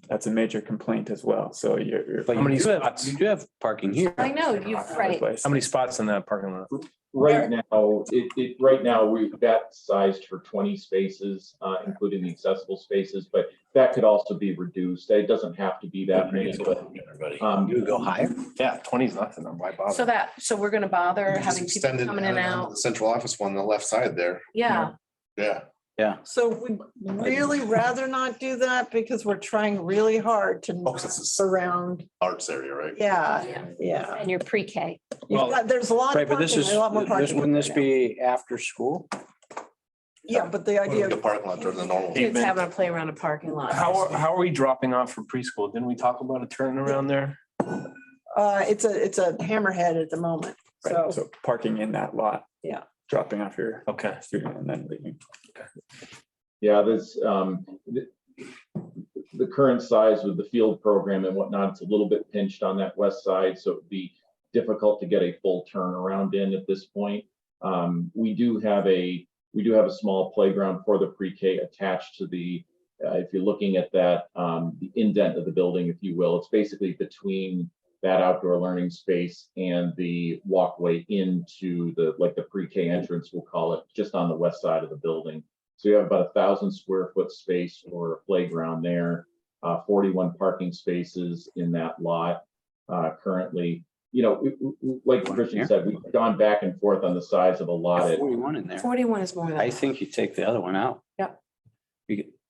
that's a major complaint as well. So you're. but How many you spots? do have parking here. I know, you've, Right. How many spots in that parking lot? Right now, we've got sized for 20 spaces, including the accessible spaces, but that could also be reduced. It doesn't have to be that many, but You would go higher? Yeah, 20 is nothing. Why bother? so we're gonna bother Just having people extend it coming in and onto out. the central office one, the left side there. Yeah, Yeah. So we'd really rather not do that because we're trying really hard to Oh, 'cause it's a surround. arts area, right? Yeah, yeah. And your pre-K. There's a lot Right, of but this parking, is, a lot more parking. wouldn't this be after school? Yeah, but the idea, The parking lot during the normal. kids having to play around a parking lot. How are we dropping off for preschool? Didn't we talk about a turn around there? it's a hammerhead at the moment, Right, so. so parking in that lot. Yeah. Dropping off your Okay. student and then leaving. yeah, there's the current size with the field program and whatnot, it's a little bit pinched on that west side, so it'd be difficult to get a full turnaround in at this point. We do have a small playground for the pre-K attached to the, if you're looking at that, the indent of the building, if you will, it's basically between that outdoor learning space and the walkway into the pre-K entrance, we'll call it, just on the west side of the building. So you have about 1,000 square foot space for a playground there, 41 parking spaces in that lot currently. Like Christian said, we've gone back and forth on the size of a lot. 41 in there. 41 is more than. I think you take the other one out. Yep.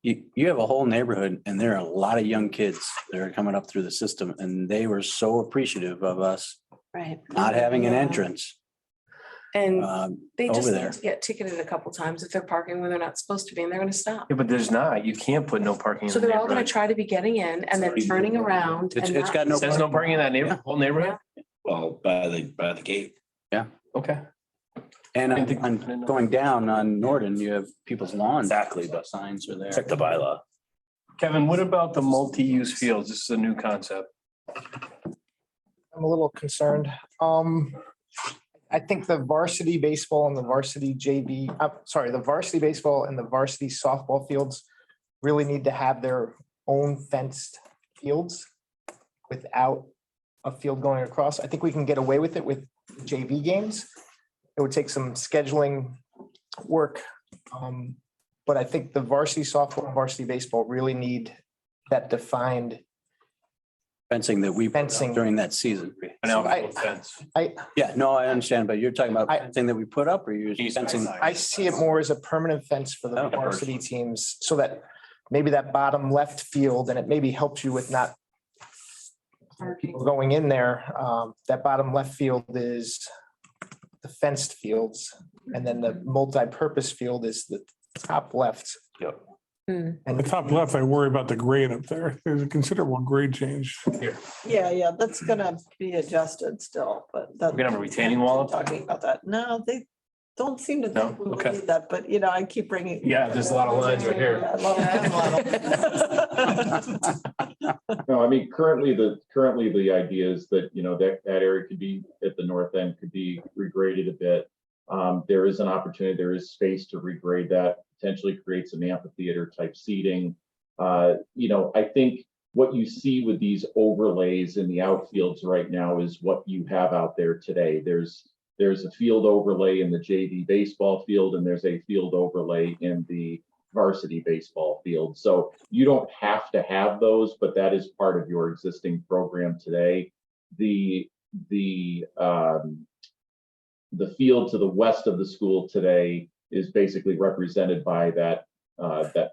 You have a whole neighborhood and there are a lot of young kids that are coming up through the system and they were so appreciative of us Right. not having an entrance. And they just over need there. to get ticketed a couple times if they're parking where they're not supposed to be, and they're gonna stop. Yeah, but there's not, you can't put no parking. in So the they're all gonna neighborhood. try to be getting in and then turning around. It's and it's not- got no. Says no parking in that neighborhood, whole neighborhood? Well, by the gate. Okay. And I think- on going down on Norden, you have people's lawns. Exactly, The but signs are there. check the bylaw. Kevin, what about the multi-use fields? This is a new concept. I'm a little concerned. I think the varsity baseball and the varsity JV, the varsity baseball and the varsity softball fields really need to have their own fenced fields without a field going across. I think we can get away with it with JV games. It would take some scheduling work. But I think the varsity softball and varsity baseball really need that defined. Fencing that we put up Fencing. during that season. An So I- outdoor fence. Yeah, no, I understand, but you're talking about I- fencing that we put up or you're East fencing? side. I see it more as a permanent fence for the Oh. varsity teams, so that maybe that bottom left field, and it maybe helps you with not people going in there. That bottom left field is the fenced fields, and then the multi-purpose field is the top left. Yep. The top left, I worry about the grade up there. There's a considerable grade change. Yeah, that's gonna be adjusted still, but that. We're gonna have a retaining wall up there? Talking about that. No, they don't seem to No? think we will Okay. need that, but I keep bringing. Yeah, there's a lot of lines right here. Yeah, a lot of- No, I mean, currently the idea is that, that area could be at the north end could be regraded a bit. There is an opportunity, there is space to regrade that, potentially create some amphitheater type seating. I think what you see with these overlays in the outfields right now is what you have out there today. There's a field overlay in the JV baseball field, and there's a field overlay in the varsity baseball field. So you don't have to have those, but that is part of your existing program today. The field to the west of the school today is basically represented by that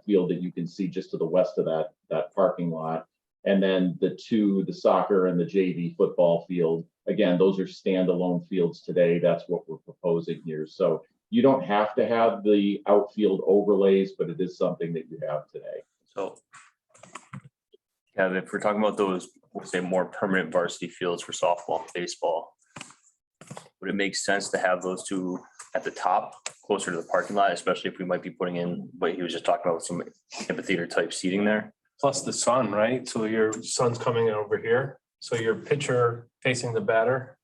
field that you can see just to the west of that parking lot. And then the soccer and the JV football field, again, those are standalone fields today. That's what we're proposing here. So you don't have to have the outfield overlays, but it is something that you have today. So. Kevin, if we're talking about those, we'll say more permanent varsity fields for softball, and baseball. Would it make sense to have those two at the top, closer to the parking lot, especially if we might be putting in what he was just talking about, some amphitheater type seating there? Plus the sun, right? So your sun's coming in over here. So your pitcher facing the batter.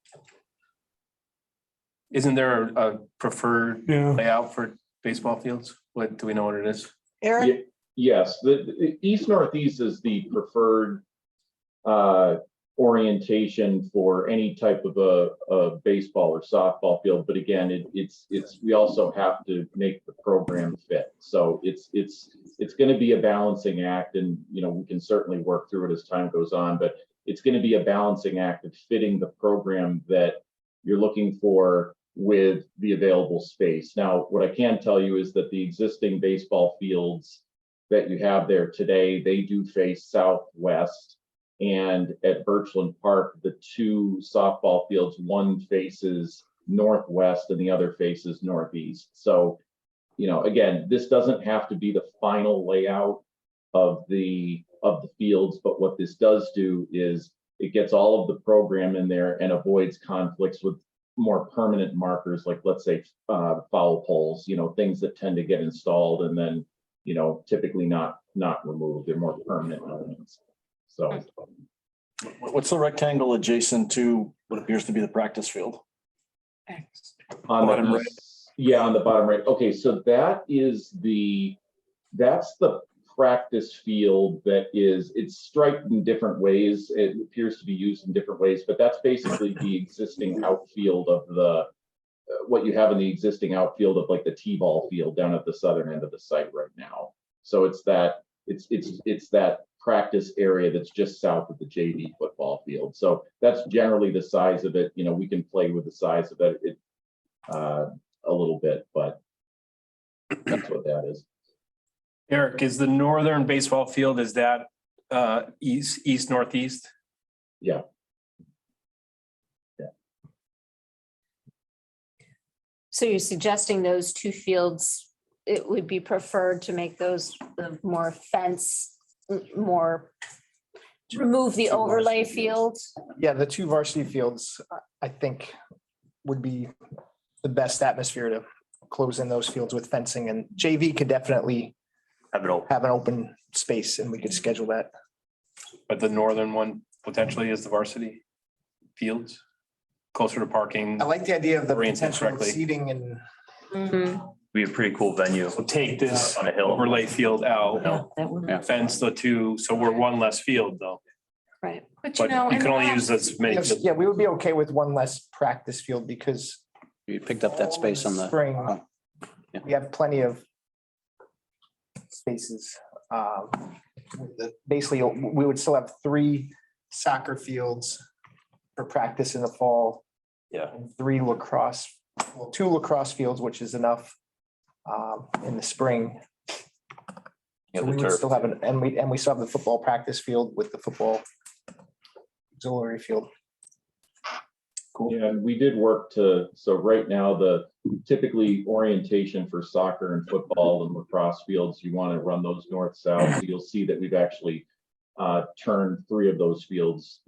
Isn't there a preferred Yeah. layout for baseball fields? What, do we know what it is? Eric, Yes, the east northeast is the preferred orientation for any type of a baseball or softball field. But again, we also have to make the program fit. So it's going to be a balancing act, and we can certainly work through it as time goes on. But it's going to be a balancing act of fitting the program that you're looking for with the available space. Now, what I can tell you is that the existing baseball fields that you have there today, they do face southwest. And at Birchland Park, the two softball fields, one faces northwest and the other faces northeast. So, again, this doesn't have to be the final layout of the fields, but what this does do is it gets all of the program in there and avoids conflicts with more permanent markers, like let's say foul poles, things that tend to get installed and then, typically not removed. They're more permanent elements. So What's the rectangle adjacent to what appears to be the practice field? on Bottom the right. yeah, on the bottom right. Okay, so that's the practice field it's striped in different ways. It appears to be used in different ways, but that's basically the existing outfield of what you have in the existing outfield of like the T-ball field down at the southern end of the site right now. So it's that practice area that's just south of the JV football field. So that's generally the size of it. We can play with the size of it a little bit, but that's what that is. Eric, is the northern baseball field, is that east northeast? Yeah. So you're suggesting those two fields, it would be preferred to make those the more fence, more, remove the overlay fields? Yeah, the two varsity fields, I think, would be the best atmosphere to close in those fields with fencing, and JV could definitely Have it open. have an open space and we could schedule that. But the northern one potentially is the varsity fields, closer to parking. I like the idea of the Oriented potential of correctly. seating and Be a pretty cool venue. So take this On a hill. overlay field out, That would, Yeah. fence the two, so we're one less field though. right. But But you can only use this many. yes, yeah, we would be okay with one less practice field because You picked up that space on the. spring, Yeah. we have plenty of spaces. Basically, we would still have 3 soccer fields for practice in the fall. Yeah. And 3 lacrosse, well, 2 lacrosse fields, which is enough in the spring. Yeah, So the we would turf. still have and we still have the football practice field with the football auxiliary field. Yeah, and we did work so right now, typically orientation for soccer and football and lacrosse fields, you want to run those north-south. So you'll see that we've actually turned 3 of those fields,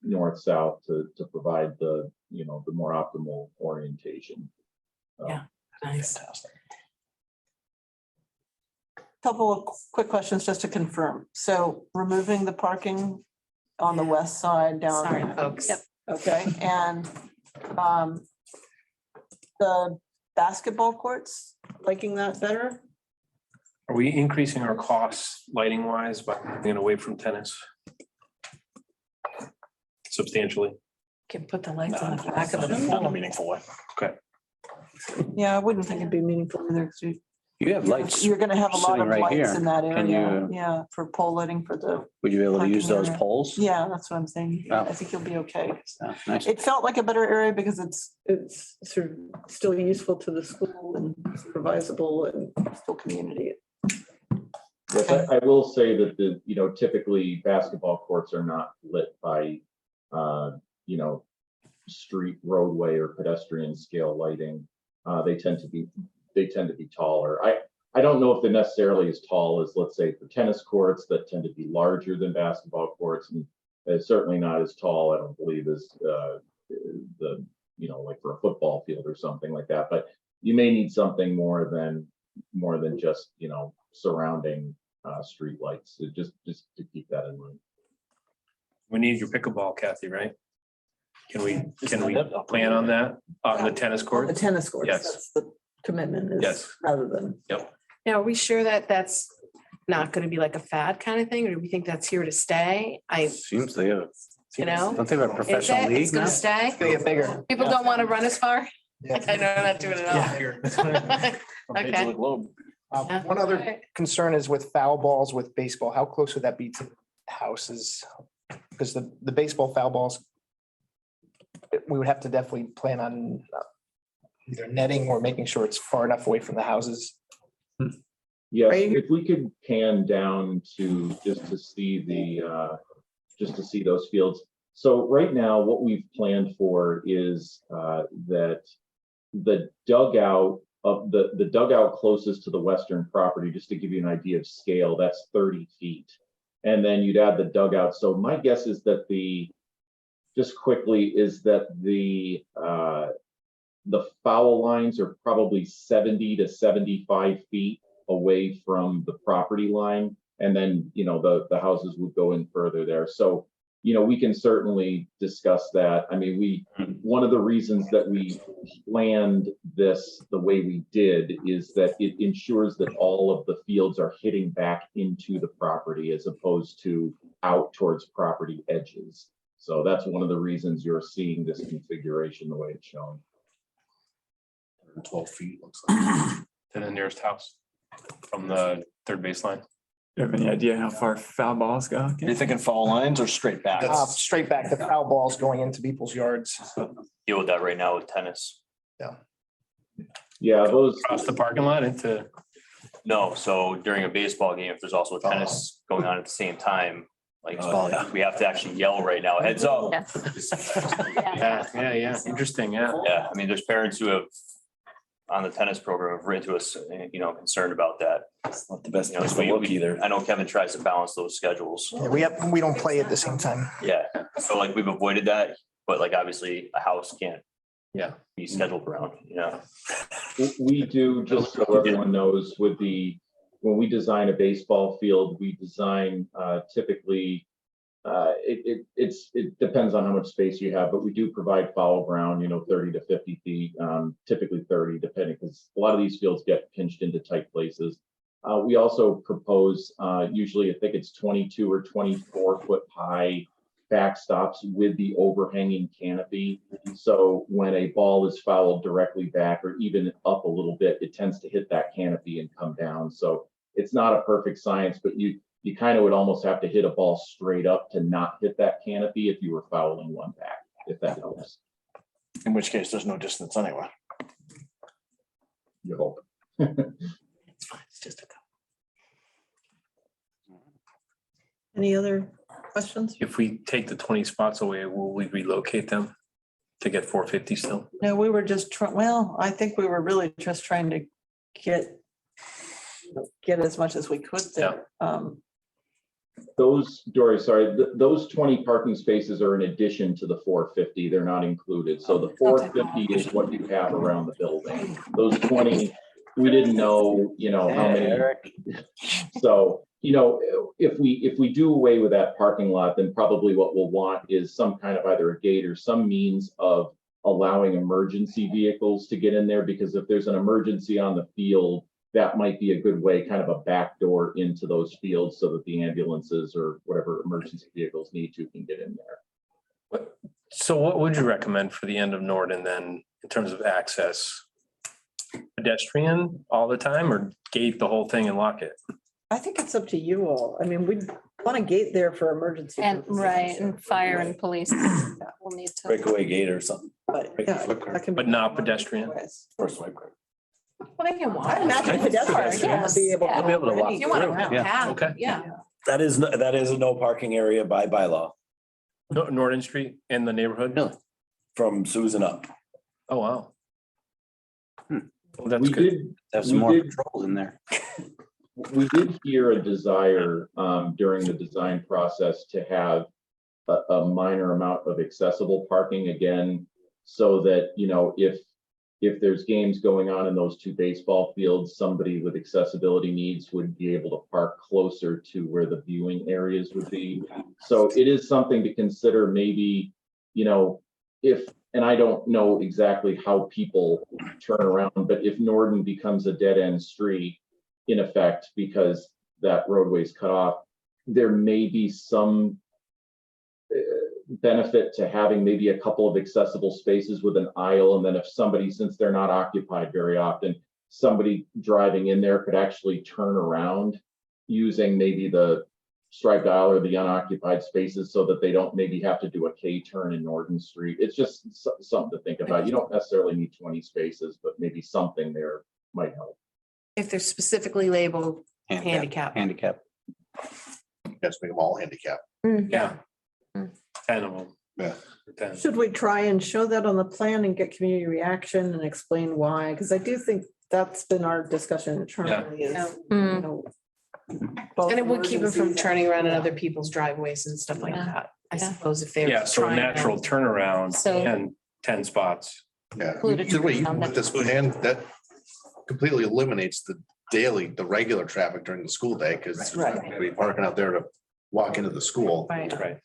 north-south to provide the more optimal orientation. Yeah. Nice. Couple of quick questions just to confirm. So removing the parking on the west side down. Sorry, folks. Yep. Okay, and the basketball courts, liking that better? Are we increasing our costs lighting wise by moving away from tennis? Substantially. Can put the lights on the back of the Not in a pool. meaningful way. Okay. Yeah, I wouldn't think it'd be meaningful either, because You have lights. you're gonna have a lot sitting of right lights here. in that Can area, you- yeah, for pole lighting for the, Would you be able to use Parking those area. poles? yeah, that's what I'm saying. Oh. I think you'll be okay. Oh, Nice. It felt like a better area because it's sort of still useful to the school and supervisable and still community. Yes, I will say that typically basketball courts are not lit by, street roadway or pedestrian scale lighting. They tend to be taller. I don't know if they're necessarily as tall as, let's say, for tennis courts that tend to be larger than basketball courts, and they're certainly not as tall, I don't believe, as like for a football field or something like that. But you may need something more than just, surrounding street lights. So just to keep that in mind. We need your pickleball, Kathy, right? Can we plan on that on the tennis The court? tennis courts, Yes. that's the commitment is Yes. rather than. Now, are we sure that that's not gonna be like a fad kind of thing, or do we think that's here to stay? Seems they have. Know? Don't they have a Is professional it? It's league gonna now? stay? It's gonna get bigger. People don't want to run as far? Yeah. I know, I'm not doing it all. Okay. Yeah. One other concern is with foul balls with baseball. How close would that be to houses? Because the baseball foul balls, we would have to definitely plan on either netting or making sure it's far enough away from the houses. Yes, Are you- if we could pan down to just to see those fields. So right now, what we've planned for is that the dugout the dugout closest to the western property, just to give you an idea of scale, that's 30 feet. And then you'd add the dugout. So my guess is that the foul lines are probably 70 to 75 feet away from the property line. And then, the houses would go in further there. So, we can certainly discuss that. I mean, one of the reasons that we planned this the way we did is that it ensures that all of the fields are hitting back into the property as opposed to out towards property edges. So that's one of the reasons you're seeing this configuration the way it's shown. 12 feet looks like. To the nearest house from the third baseline. You have any idea how far foul balls go? Are you thinking foul lines or straight back? Straight back, the foul balls going into people's yards. Deal with that right now with tennis. Yeah, those. Across the parking lot into, No, so during a baseball game, if there's also tennis going on at the same time, like we have to actually yell right now, heads up. Yeah. yeah, interesting, yeah. Yeah, I mean, there's parents who have on the tennis program have written to us, concerned about that. It's not the best You know, place so to look we- either. I know Kevin tries to balance those schedules. Yeah, we don't play at the same time. Yeah, so like we've avoided that, but like obviously a house can't. Yeah. Be scheduled around, We do, just so everyone knows, when we design a baseball field, we design typically, it depends on how much space you have, but we do provide follow ground, 30 to 50 feet, typically 30, depending, because a lot of these fields get pinched into tight places. We also propose, usually I think it's 22 or 24 foot high backstops with the overhanging canopy. So when a ball is fouled directly back or even up a little bit, it tends to hit that canopy and come down. So it's not a perfect science, but you kind of would almost have to hit a ball straight up to not hit that canopy if you were fouling one back, if that helps. In which case, there's no distance anyway. You hope. It's fine, it's just a couple. Any other questions? If we take the 20 spots away, will we relocate them to get 450 still? No, we were just I think we were really just trying to get as much as we could there. Those, Dory, sorry, those 20 parking spaces are in addition to the 450. They're not included. So the 450 is what you have around the building. Those 20, we didn't know, how many. So, if we do away with that parking lot, then probably what we'll want is some kind of either a gate or some means of allowing emergency vehicles to get in there, because if there's an emergency on the field, that might be a good way, kind of a back door into those fields so that the ambulances or whatever emergency vehicles need to can get in there. So what would you recommend for the end of Norden then in terms of access? Pedestrian all the time or gate the whole thing and lock it? I think it's up to you all. I mean, we want a gate there for emergency. And purposes. right, and fire and police will need to. Breakaway gate or something. But yeah, that can be But not pedestrian? ways. Or swipe card. Well, they can walk. I imagine pedestrians Yes. will be able Yeah. to. Be able to walk If you want a through. round Yeah. path, Okay. yeah. That is a no parking area by bylaw Norden Street in the neighborhood? Really? From Susan up. Oh, wow. Well, that's We good. did, Have some We more did- controls in there. we did hear a desire during the design process to have a minor amount of accessible parking again, so that, if there's games going on in those two baseball fields, somebody with accessibility needs would be able to park closer to where the viewing areas would be. So it is something to consider, maybe, and I don't know exactly how people turn around, but if Norden becomes a dead end street, in effect, because that roadway is cut off, there may be some benefit to having maybe a couple of accessible spaces with an aisle. And then if somebody, since they're not occupied very often, somebody driving in there could actually turn around using maybe the striped aisle or the unoccupied spaces, so that they don't maybe have to do a K turn in Norden Street. It's just something to think about. You don't necessarily need 20 spaces, but maybe something there might help. If they're specifically labeled handicap. Handicap. Guess make them all handicapped. Yeah. 10 of them. Yeah. 10. Should we try and show that on the plan and get community reaction and explain why? Because I do think that's been our discussion internally is, Mm. both And it would keep them from emergencies turning around in and- other people's driveways and stuff like Yeah. that. I Yeah. suppose if they're. Yeah, so a trying to- natural turnaround So- and 10 spots. Yeah, Included either way, even around with this plan, that completely eliminates the regular traffic during the school day, because there's not gonna be parking out there to walk into the school. Right. Right.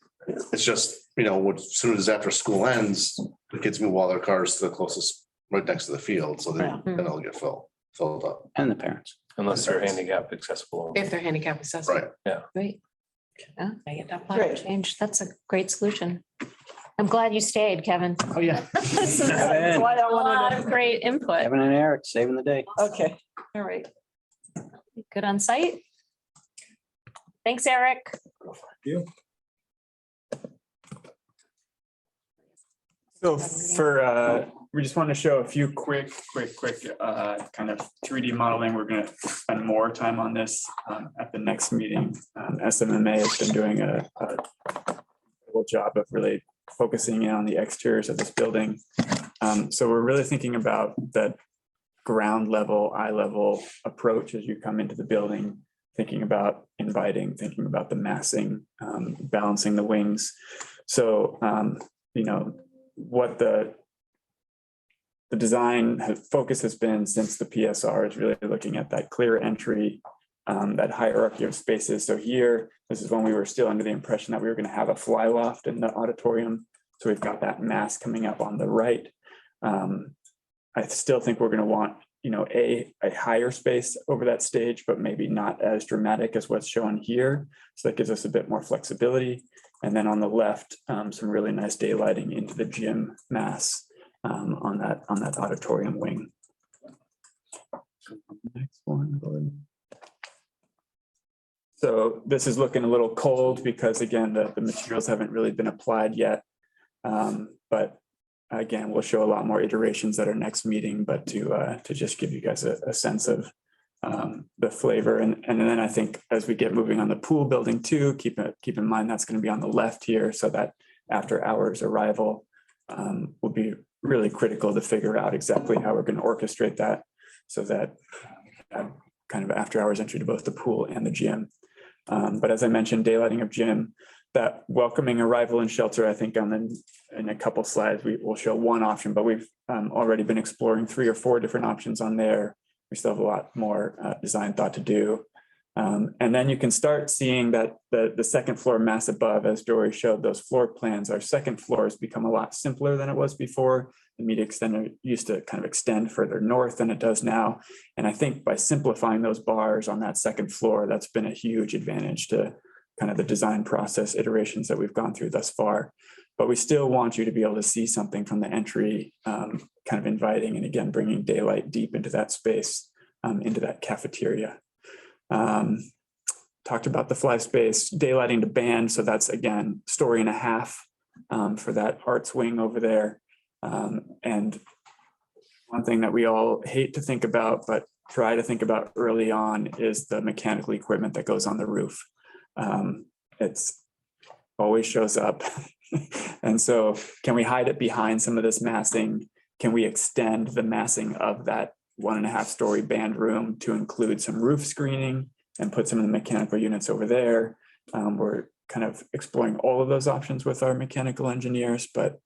It's just, as soon as after school ends, the kids move all their cars to the closest, right next to the field, so then it'll get filled up. And the parents. Unless they're handicap accessible. If they're handicap accessible. Right. Great. Yeah, I get that. Great. change. That's a great solution. I'm glad you stayed, Kevin. Oh, yeah. This is Kevin. a lot of great input. Kevin and Eric saving the day. Okay, all right. Good on site. Thanks, Eric. So we just want to show a few quick kind of 3D modeling. We're going to spend more time on this at the next meeting. SMMA has been doing a good job of really focusing in on the exteriors of this building. So we're really thinking about that ground level, eye level approach as you come into the building, thinking about inviting, thinking about the massing, balancing the wings. So, you know, what the design focus has been since the PSR is really looking at that clear entry, that hierarchy of spaces. So here, this is when we were still under the impression that we were going to have a fly loft in the auditorium. So we've got that mass coming up on the right. I still think we're going to want, you know, a higher space over that stage, but maybe not as dramatic as what's shown here. So that gives us a bit more flexibility. And then on the left, some really nice daylighting into the gym mass on that auditorium wing. Next one, Gordon. So this is looking a little cold because again, the materials haven't really been applied yet. But again, we'll show a lot more iterations at our next meeting, but to just give you guys a sense of the flavor. And then I think as we get moving on the pool building too, keep in mind that's going to be on the left here, so that after hours arrival will be really critical to figure out exactly how we're going to orchestrate that so that kind of after hours entry to both the pool and the gym. But as I mentioned, daylighting of gym, that welcoming arrival and shelter, I think in a couple slides, we will show one option, but we've already been exploring 3 or 4 different options on there. We still have a lot more design thought to do. And then you can start seeing that the second floor mass above, as Dory showed those floor plans, our second floor has become a lot simpler than it was before. The media extender used to kind of extend further north than it does now. And I think by simplifying those bars on that second floor, that's been a huge advantage to kind of the design process iterations that we've gone through thus far. But we still want you to be able to see something from the entry, kind of inviting, and again, bringing daylight deep into that space, into that cafeteria. Talked about the fly space, daylighting to band. So that's again, 1.5 stories for that arts wing over there. And one thing that we all hate to think about, but try to think about early on, is the mechanical equipment that goes on the roof. It's always shows up. And so can we hide it behind some of this massing? Can we extend the massing of that 1.5 story band room to include some roof screening and put some of the mechanical units over there? We're kind of exploring all of those options with our mechanical engineers, but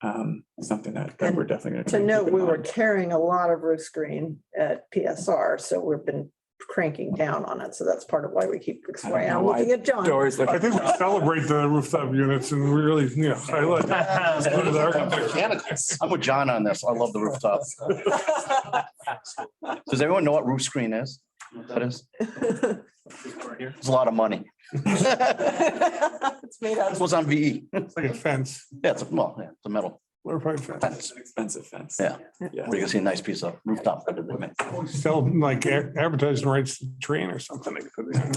something that we're definitely To going to. note, we were carrying a lot of roof screen at PSR, so we've been cranking down on it. So that's part of why we keep exploring. I'm looking at John. I think we celebrate the rooftop units and we really, you know, highlight. I'm with John on this. I love the rooftop. Does everyone know what roof screen is? What that is? It's a lot of money. It's made out This of. was on VE. It's like a fence. Yeah, it's a metal Glorified fence. fence. Expensive fence. Yeah. Yeah. Where you can see a nice piece of rooftop. Sell like advertising rights to train or something. They could put it in.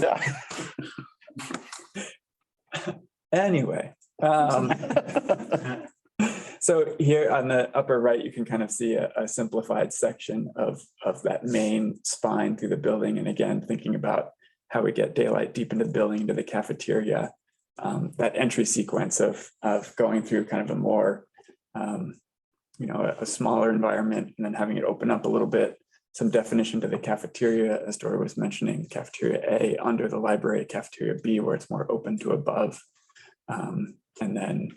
Yeah. Anyway. So here on the upper right, you can kind of see a simplified section of that main spine through the building. And again, thinking about how we get daylight deep into the building, into the cafeteria, that entry sequence of going through kind of a more, you know, a smaller environment and then having it open up a little bit, some definition to the cafeteria, as Dory was mentioning, cafeteria A under the library, cafeteria B, where it's more open to above. And then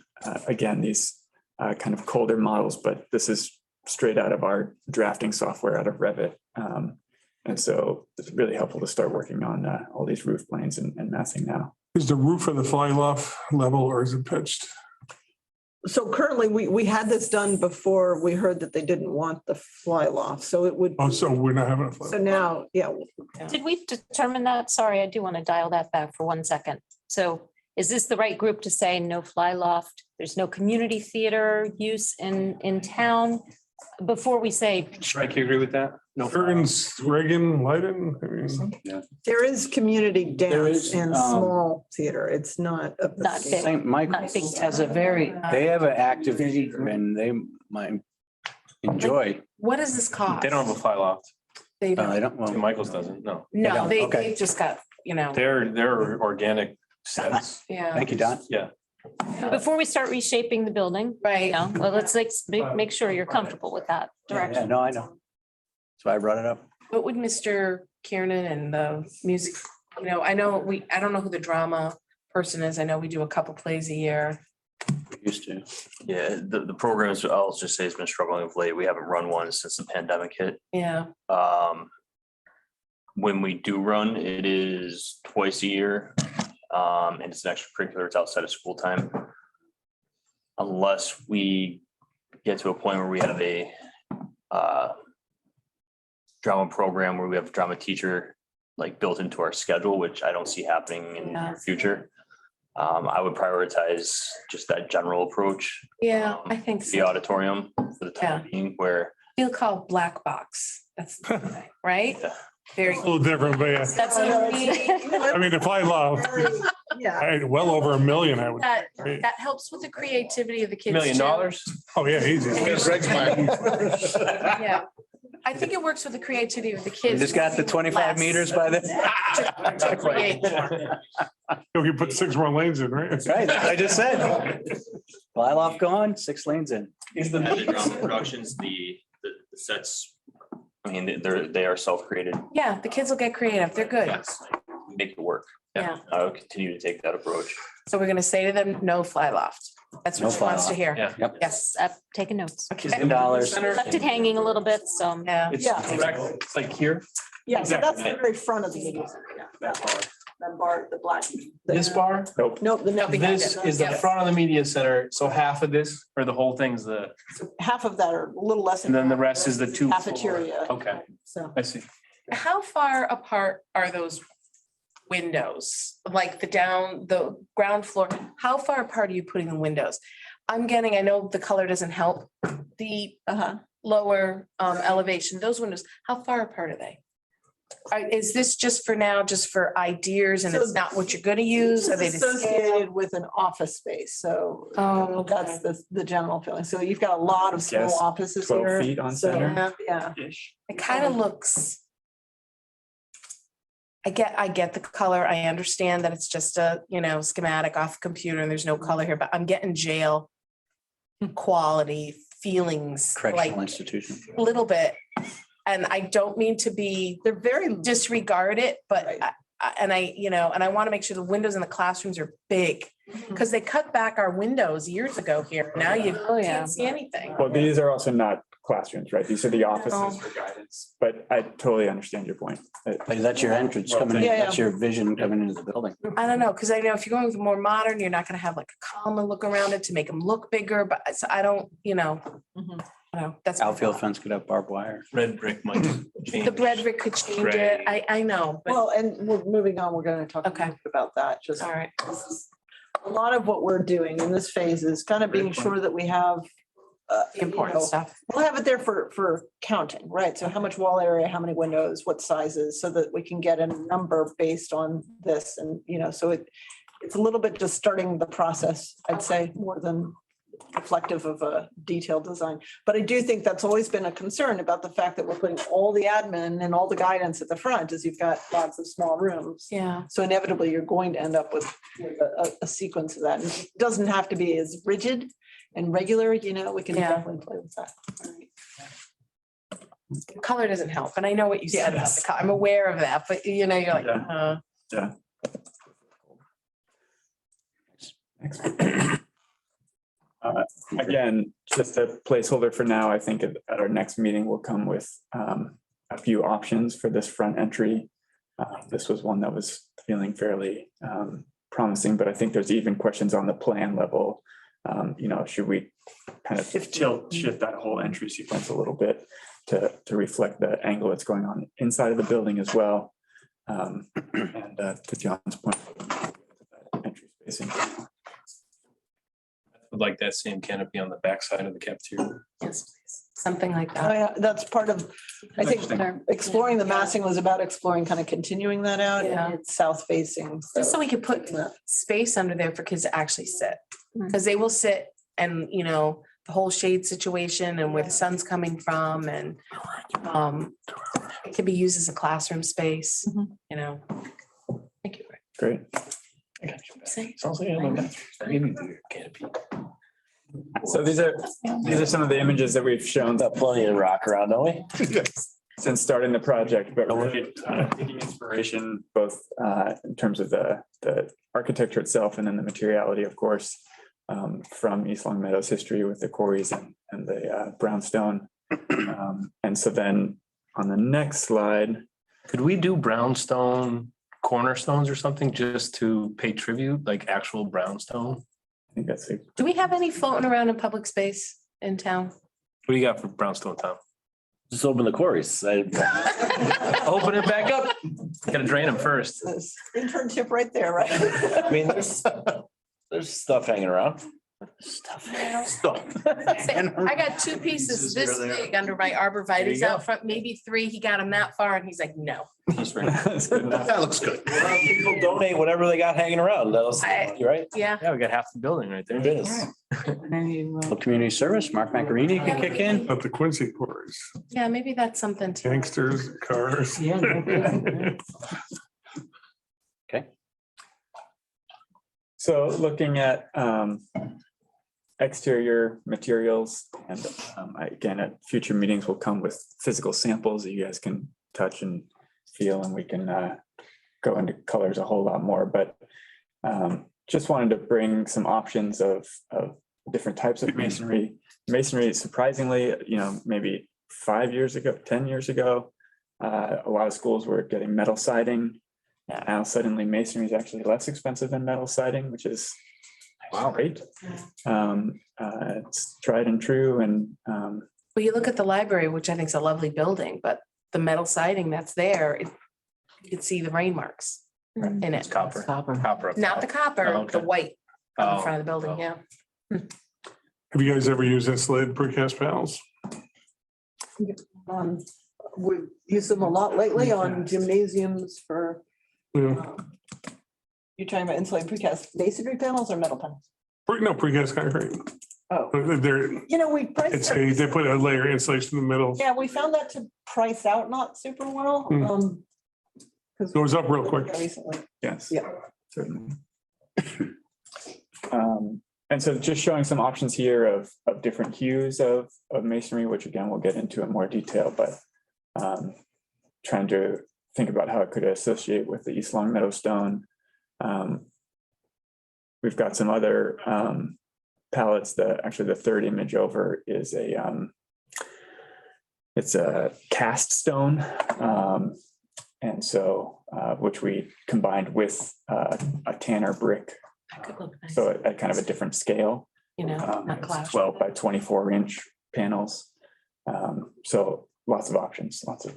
again, these kind of colder models, but this is straight out of our drafting software out of Revit. And so it's really helpful to start working on all these roof planes and massing now. Is the roof of the fly loft level or is it pitched? So currently, we had this done before we heard that they didn't want the fly loft, so it would. Oh, so we're not having a fly. So now, yeah. Did we determine that? Sorry, I do want to dial that back for 1 second. So is this the right group to say no fly loft? There's no community theater use in town? Before we say, Shrike, you agree with that? No. Curtains, Reagan, Leiden. I mean, There is community There dance is, and small theater. It's not. of the Not scale. big. St. Michael's big has a very, they have an active theater and they might enjoy. What does this cost? They don't have a fly loft. They I don't. don't, St. well, Michael's doesn't, no. No, Okay. they just got, you know, They're organic sets. yeah. thank you, Don. Yeah. before we start reshaping the building, Right. you know, well, let's like make sure you're comfortable with that Yeah, direction. no, I know. So I brought it up. What would Mr. Kiernan and the music, I don't know who the drama person is. I know we do a couple plays a year. Used to. Yeah, the programs, I'll just say, has been struggling of late. We haven't run one since the pandemic hit. Yeah. When we do run, it is twice a year. And it's an extracurricular, it's outside of school time. Unless we get to a point where we have a drama program where we have a drama teacher like built into our schedule, which I don't see happening in the near future. I would prioritize just that general approach. Yeah, I think The so. auditorium for the time being where. Feel called black box. That's, the thing, right? Yeah. Very. A little different, but yeah. That's what I mean. I mean, if I love, Yeah. well over $1 million, I would. That helps with the creativity of the kids. $1 million? too. Oh, yeah, easy. Yeah. I think it works with the creativity of the kids. Just got the 25 meters by then. To create more. You can put 6 more lanes in, right? Right, I just said. Flyloft gone, 6 lanes in. Is the drama productions, the sets, I mean, they are self-created. Yeah, the kids will get creative. They're good. Yes, make it work. Yeah. I'll continue to take that approach. So we're gonna say to them, no fly loft. That's No what she wants to fly hear. Yeah. Yep. Yes. I'm taking notes. Okay. $10. Left it hanging a little bit, so. Yeah. It's Yeah. it's like here, Yeah, so that's the Exactly. very front of the meeting. Yeah, that bar, that bar, the black. this bar, Nope, the No, behind this it. is the Yep. front of the media center. So half of this or the whole thing's half of that are a little less. and then the rest is the 2 floor. Cafeteria. Okay, So. I see. How far apart are those windows? Like the ground floor, how far apart are you putting the windows? I know the color doesn't help. The lower elevation, those windows, how far apart are they? Is this just for now, just for ideas and it's not what you're gonna use? Are they This the is scale? associated with an office space, so Oh, that's the general feeling. So you've got a lot of small Guess offices 12 here. feet on so, center. Yeah, Ish. It kind of looks. I get the color. I understand that it's just a, schematic off computer and there's no color here, but I'm getting jail quality feelings, Correctional like institution. a little bit. And I don't mean to be they're very disregard it, but Right. I want to make sure the windows in the classrooms are big because they cut back our windows years ago here. Now you Oh, yeah. can't see anything. Well, these are also not classrooms, right? These are the No. offices for guidance, but I totally understand your point. But that's your entrance coming in, Yeah, yeah. that's your vision coming into the building. I don't know, because I know if you're going with more modern, you're not gonna have like a common look around it to make them look bigger, but so I don't, that's. my Outfield thought. fence could have barbed wire. Red brick might change. The Bredrick could change it. Gray. I know, but, well, and we're moving on. We're going to talk Okay. about that. Just all right. a lot of what we're doing in this phase is kind of being sure that we have. The important stuff. We'll have it there for counting, right? So how much wall area, how many windows, what sizes, so that we can get a number based on this and, so it's a little bit just starting the process, I'd say, more than reflective of a detailed design. But I do think that's always been a concern about the fact that we're putting all the admin and all the guidance at the front, is you've got lots of small rooms. Yeah. So inevitably, you're going to end up with a sequence of that. And it doesn't have to be as rigid and regular, we can Yeah. definitely play with that. Color doesn't help, and I know what you said about the color. I'm aware of that, but you're like, Yeah. Yeah. Again, just a placeholder for now. I think at our next meeting, we'll come with a few options for this front entry. This was one that was feeling fairly promising, but I think there's even questions on the plan level. Should we kind of shift that whole entry sequence a little bit to reflect the angle that's going on inside of the building as well? And to John's point, entry spacing. Would like that same canopy on the backside of the cafeteria. yes, please. Something like Oh, that. yeah, that's part of, I think Interesting. exploring the massing was about exploring, kind of continuing that out, Yeah. and it's south facing. Just so we could put space under there for kids to actually sit, because they will sit and, the whole shade situation and where the sun's coming from and it can be used as a classroom space, Thank you. Great. Say. Sounds like I have a bathroom. Maybe the canopy. So these are some of the images that we've shown. Got plenty of rock around, don't we? since starting the project, but really taking inspiration both in terms of the architecture itself and then the materiality, of course, from East Long Meadow's history with the quarries and the brownstone. And so then on the next slide, Could we do brownstone cornerstones or something just to pay tribute, like actual brownstone? I think that's it. Do we have any floating around in public space in town? What do you got for brownstone town? Just open the quarries. Open it back up. Gotta drain them first. This internship right there, right? I mean, there's stuff hanging around. Stuff. I got two pieces this big under my arborvitae's go. out front, maybe three. He got them that far and he's like, no. That's good enough. That looks good. People donate whatever they got hanging around. You're right. Yeah. Yeah, we got half the building right there. It is. Well, community service, Mark Macarini could kick in. At the Quincy quarries, Yeah, maybe that's something too. gangsters, cars. Yeah. So looking at exterior materials and again, at future meetings will come with physical samples that you guys can touch and feel, and we can go into colors a whole lot more, but just wanted to bring some options of different types of masonry. Masonry, surprisingly, maybe 5 years ago, 10 years ago, a lot of schools were getting metal siding. Now suddenly masonry is actually less expensive than metal siding, which is great. It's tried and true, and Well, you look at the library, which I think is a lovely building, but the metal siding that's there, you can see the rain marks in It's it. copper. Copper. up Not the top. copper, Oh, okay. the white on Oh, the front of the building, oh. yeah. Have you guys ever used insulated precast panels? We've used them a lot lately on gymnasiums for, Yeah. you're talking about insulated precast masonry panels or metal panels? No, precast concrete. Oh, They're, we priced. they put a layer of insulation in the middle. Yeah, we found that to price out not super well. Hmm. Goes up real quick. Recently. yes. Yeah. Certainly. And so just showing some options here of different hues of masonry, which again, we'll get into in more detail, but trying to think about how it could associate with the East Long Meadow stone. We've got some other palettes. Actually the third image over is it's a cast stone. And so, which we combined with a Tanner brick. That could look nice, So at kind of a different scale. not It's clash. 12 by 24-inch panels. So lots of options, lots of.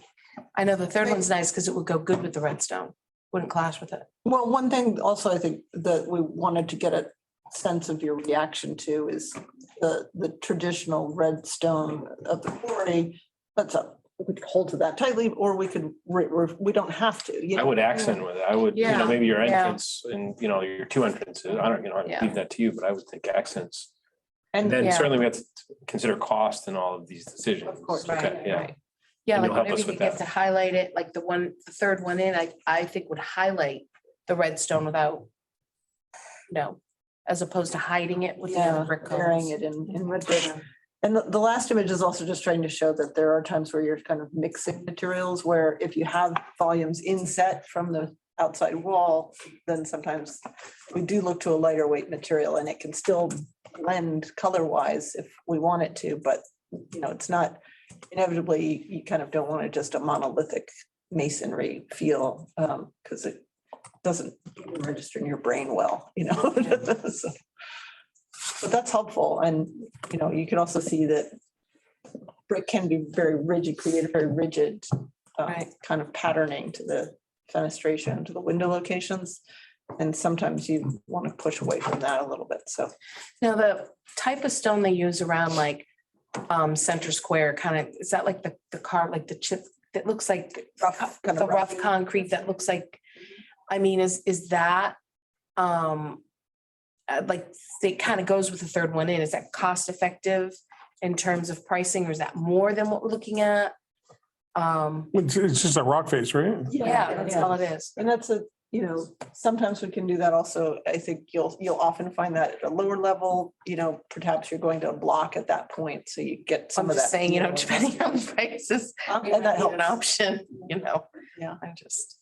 I know the third one's nice because it would go good with the redstone, wouldn't clash with it. Well, one thing also I think that we wanted to get a sense of your reaction to is the traditional red stone of the quarry. That's up. We could hold to that tightly, or we could, we don't have to. I would accent with it. I would, Yeah, maybe your yeah. entrance and, your two entrances. I don't, I Yeah. leave that to you, but I would think accents. And And then Yeah. certainly we have to consider cost in all of these decisions. Of course, Okay, Right, yeah. right. Yeah, And like you'll help whenever us you with get that. to highlight it, like the third one in, I think would highlight the redstone without, as opposed to hiding it with the other brick burying colors. it in red brick. And the last image is also just trying to show that there are times where you're kind of mixing materials, where if you have volumes inset from the outside wall, then sometimes we do look to a lighter weight material, and it can still blend color wise if we want it to, but it's not, inevitably, you kind of don't want it just a monolithic masonry feel, because it doesn't register in your brain well, So, but that's helpful. And, you can also see that brick can be very rigid, create a very rigid kind of patterning to the fenestration, to the window locations. And sometimes you want to push away from that a little bit. So Now, the type of stone they use around like Center Square, kind of, is that like the car, like the chip that looks like rough, kind the of rough concrete that looks like, I mean, is that like it kind of goes with the third one in, is that cost effective in terms of pricing, or is that more than what we're looking at? It's just a rock face, right? Yeah, that's all it is. And that's you know, sometimes we can do that also. I think you'll often find that at a lower level, you know, perhaps you're going to a block at that point, so you get some I'm of that. just saying, you know, depending on prices, And that an helps. option, you know. Yeah. I just.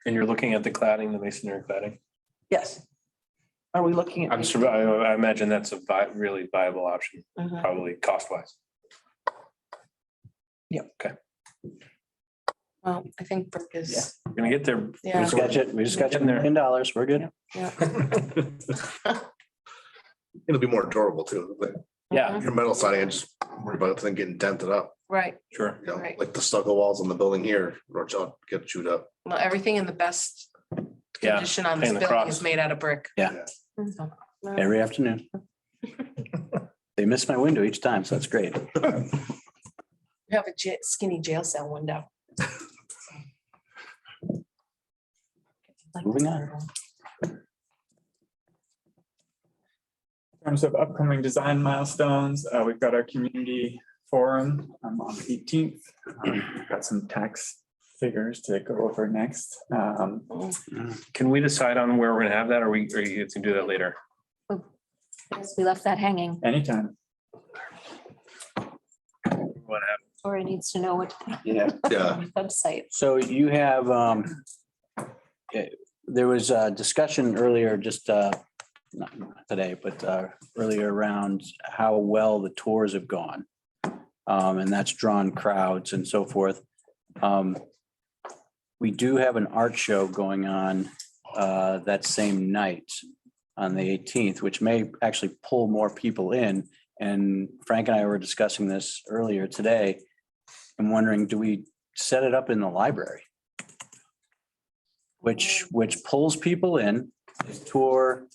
And you're looking at the cladding, the masonry cladding. Yes. Are we looking at? I imagine that's a really viable option, Mhm. probably cost wise. Yep. Okay, Well, I think Brooke is, we're gonna get there. We yeah, just got you, we just got you Getting there. $1 million. We're good. It'll be more durable too. Like Yeah, your metal siding, I just worry about the thing getting dented up, right. sure. you know, Right. like the stucco walls on the building here, watch out, get chewed up. Well, everything in the best Yeah, condition on this and the building cross. is made out of brick. Yeah. So, Every afternoon. They miss my window each time, so that's great. You have a skinny jail cell window. Moving on. In terms of upcoming design milestones, we've got our community forum on the 18th. We've got some tax figures to go over next. Can we decide on where we're gonna have that, or are you gonna do that later? Yes, we left that hanging. Anytime. What happened? Tori needs to know what Yeah. Yeah. website. So you have, there was a discussion earlier, just, not today, but earlier around how well the tours have gone. And that's drawn crowds and so forth. We do have an art show going on that same night on the 18th, which may actually pull more people in. And Frank and I were discussing this earlier today. I'm wondering, do we set it up in the library? Which pulls people in, they tour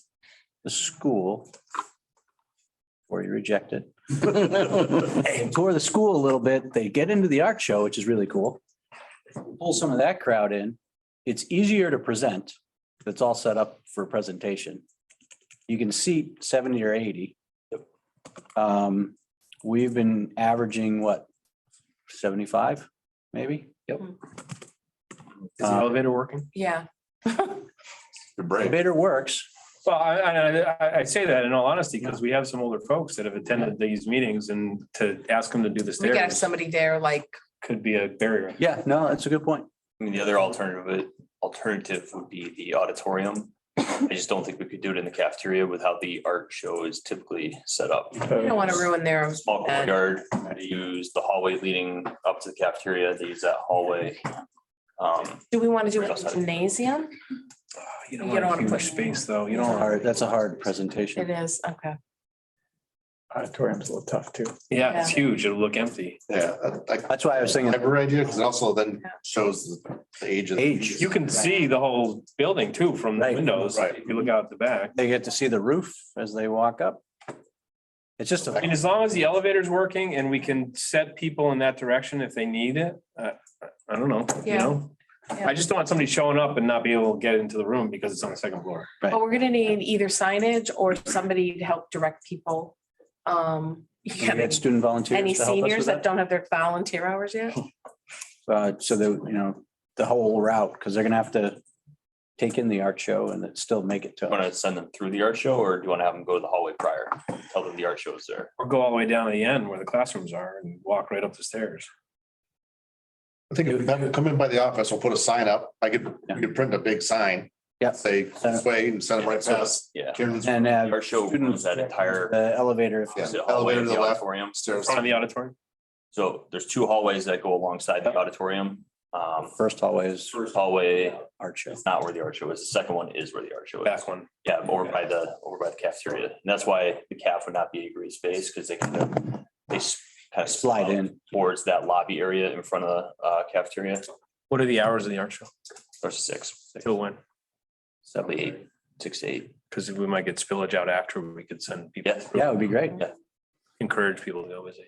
the school. Or you reject it. They tour the school a little bit, they get into the art show, which is really cool. Pull some of that crowd in. It's easier to present. It's all set up for presentation. You can seat 70 or 80. We've been averaging what? 75, maybe? Yep. Is the elevator working? Yeah. Elevator works. Well, I say that in all honesty, because we have some older folks that have attended these meetings, and to ask them to do the We gotta have stairs somebody there like, could be a barrier. Yeah, no, that's a good point. I mean, the other alternative would be the auditorium. I just don't think we could do it in the cafeteria with how the art show is typically set up. I don't want to ruin their. Small courtyard, they use the hallway leading up to the cafeteria, they use that hallway. Do we want to do it in the gymnasium? You don't wanna want push- space, though. You don't. That's a hard presentation. It is, okay. Auditorium's a little tough too. Yeah, it's huge. It'll look empty. Yeah. That's why I was thinking. Library idea, because it also then shows the age. Age. You can see the whole building too from the Right. windows. Right. If you look out the back. They get to see the roof as they walk up. It's just I mean, a, as long as the elevator's working and we can set people in that direction if they need it, I don't know, you Yeah. know? Yeah. I just don't want somebody showing up and not be able to get into the room because it's on the second floor. But we're gonna need either signage or somebody to help direct people. You we got get student volunteers any to help us seniors with that that. don't have their volunteer hours yet? So the whole route, because they're gonna have to take in the art show and then still make it to Want us. to send them through the art show, or do you want to have them go to the hallway prior? Tell them the art show is there. Or go all the way down to the end where the classrooms are and walk right up the stairs. I think if we have them come in by the office, we'll put a sign up. We could print a big sign. Yep. Say this way and send them right past. Yeah. Karen's And Our show students, runs that entire the elevator. Yeah. is it hallway Elevator in to the the left. auditorium. stairs. Front of the auditorium. So there's two hallways that go alongside the auditorium. First hallway is First hallway art show. is not where the art show is. The second one is where the art show is. Back one. Yeah, over by the cafeteria. And that's why the caf would not be a great space, because they kind of Slide in. towards that lobby area in front of the cafeteria. What are the hours of the art show? Starts at 6, Till when? 7 to 8, 6 to 8. Because we might get spillage out after, we could send people. Yeah. through. Yeah, it would be great. Encourage people to go visit.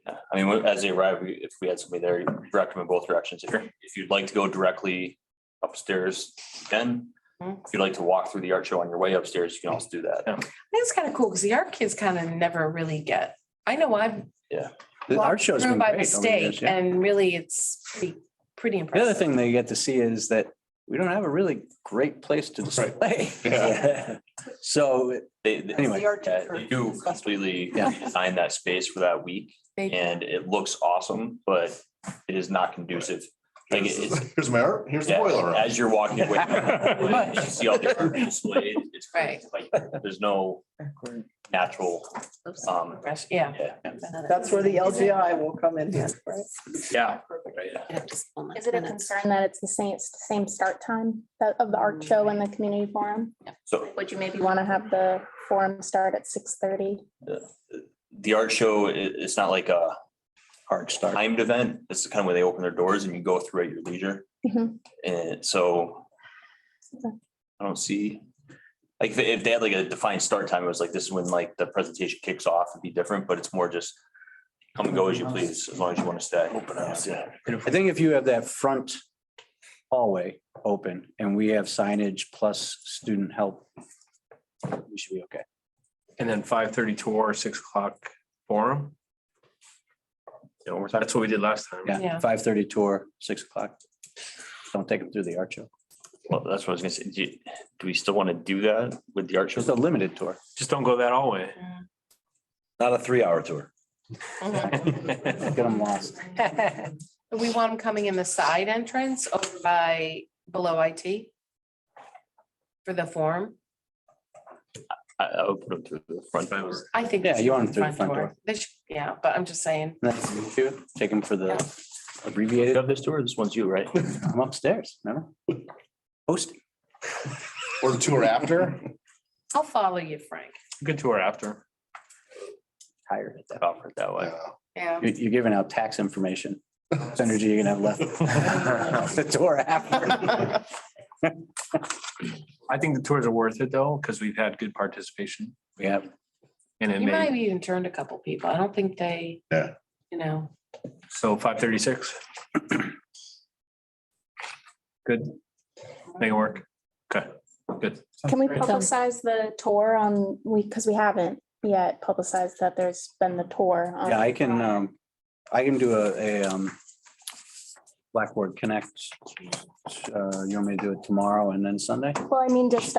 Yeah, I mean, as they arrive, if we had somebody there, direct them in both directions. If you'd like to go directly upstairs, then if you'd like to walk through the art show on your way upstairs, you can also do that. Yeah. I think it's kind of cool because the art kids kind of never really get, I know I've The art walked show's through been by great over the years, mistake yeah. and really it's pretty The impressive. other thing they get to see is that we don't have a really great place to display. Yeah. So anyway, The art Yeah, for they do discussion. completely Yeah. design that space for that week They- and it looks awesome, but it is not conducive. Like it's, Here's my art, here's the yeah, boiler room. as you're walking away, you see all the art displayed, it's great. Like, there's no natural, Yeah. yeah. That's where the LGI will come in here, right? Yeah. Right. Is it a concern that it's the same start time of the art show and the community forum? So Would you maybe want to have the forum start at 6:30? the art show, it's not like a hard start. timed event. It's kind of where they open their doors and you go through at your leisure. Mhm. And so I don't see, like, if they had like a defined start time, it was like, this is when like the presentation kicks off, it'd be different, but it's more just come and go as you please, as long as you want to stay. Open house, yeah. I think if you have that front hallway open and we have signage plus student help, we should be okay. And then 5:30 tour, 6 o'clock forum. That's what we did last time. Yeah, Yeah. 5:30 tour, 6 o'clock. Don't take them through the art show. Well, that's what I was gonna say. Do we still want to do that with the art show? Just a limited tour. Just don't go that all way. Not a 3-hour tour. Get them lost. We want them coming in the side entrance over by below IT for the forum. I would put them through the front door. I think. Yeah, you want them through the front door. They should, yeah, but I'm just saying. Take them for the abbreviated. Of this tour, this one's you, right? I'm upstairs, remember? Hosting. Or the tour after. I'll follow you, Frank. Good tour after. Tired at that. Offer it that way. Yeah. You're giving out tax information. What energy you're gonna have left. The tour after. I think the tours are worth it though, because we've had good participation We have, and it You might have may, even turned a couple people. I don't think they. Yeah. You know, so 5:36. Good. Make it work. Okay, good. Can we Great. publicize the tour on, because we haven't yet publicized that there's been the tour. on- yeah, I can do a Blackboard Connect. You want me to do it tomorrow and then Sunday? Well, I mean, just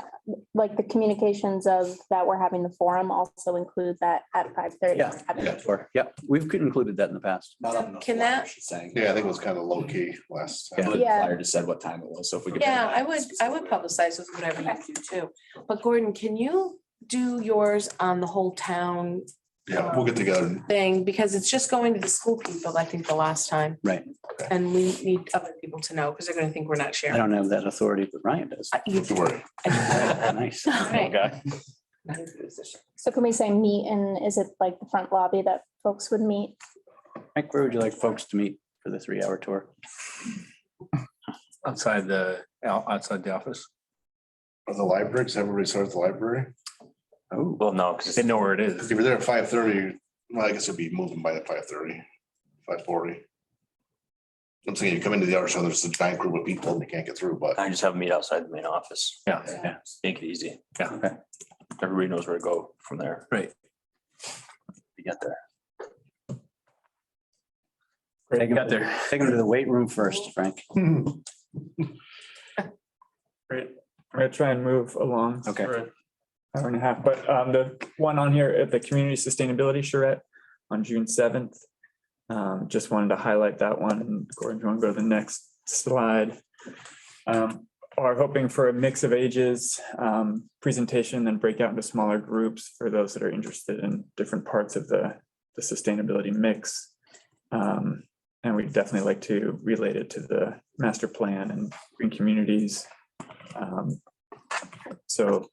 like the communications of that we're having the forum also include that at 5:30. Yeah. Sure. Yeah, we've included that in the past. can that, Yeah, I think it was kind of low key last time. Yeah. Flyer just said what time it was, so if we could. yeah, I would publicize with whatever you do too. But Gordon, can you do yours on the whole town Yeah, we'll get together. thing? Because it's just going to the school people, I think, the last time. Right. And we need other people to know because they're gonna think we're not I sharing. don't have that authority, but Ryan does. You- Don't worry. Nice. Right. Okay. So can we say meet and is it like the front lobby that folks would meet? Mike, where would you like folks to meet for the 3-hour tour? Outside the office. Or the library, because everybody starts at the library. Oh, Well, no, because They know where it If is. you're there at 5:30, well, I guess it'd be moving by at 5:30, 5:40. I'm saying you come into the art show, there's a giant group of people and you can't get through, but I just have them meet outside the main office. Yeah. Make it easy. Yeah. Okay. Everybody knows where to go from there. Right. You get there. Take Got them there. to the weight room first, Frank. Great. I'm gonna try and move along. Okay. for an Hour and a half, but the one on here at the Community Sustainability Charrette on June 7th. Just wanted to highlight that one. And Gordon, if you want to go to the next slide. Are hoping for a mix of ages, presentation, then break out into smaller groups for those that are interested in different parts of the sustainability mix. And we'd definitely like to relate it to the master plan and green communities. So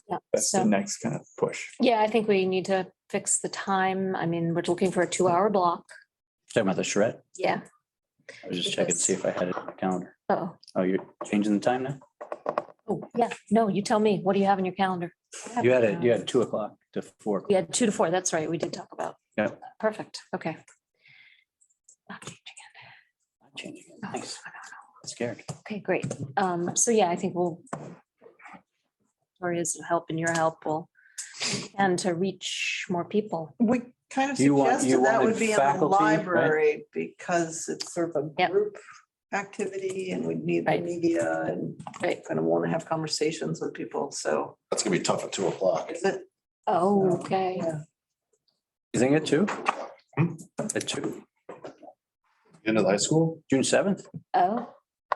Yeah, that's the so, next kind of push. yeah, I think we need to fix the time. I mean, we're looking for a 2-hour block. Talking about the charrette. Yeah. I was just checking to see if I had it on the calendar. Oh, Oh, you're changing the time now? oh, yeah. No, you tell me. What do you have in your calendar? You had 2 o'clock to 4 o'clock. We had 2 to 4. That's right. We did talk about. Yeah. Perfect. Okay. Not changing it. Not changing it. Nice. Scared. Okay, great. So yeah, I think we'll. Victoria's help and your help will, and to reach more people. We kind of You suggested that wanted would be on the faculty, right? library because it's sort of a Yep. group activity and we'd need the Right. media and kind of want to have conversations with people. So That's gonna be tough at 2 o'clock. is it? Oh, okay. Yeah. You think it too? Hmm? At 2, Into the high school? June 7th? Oh,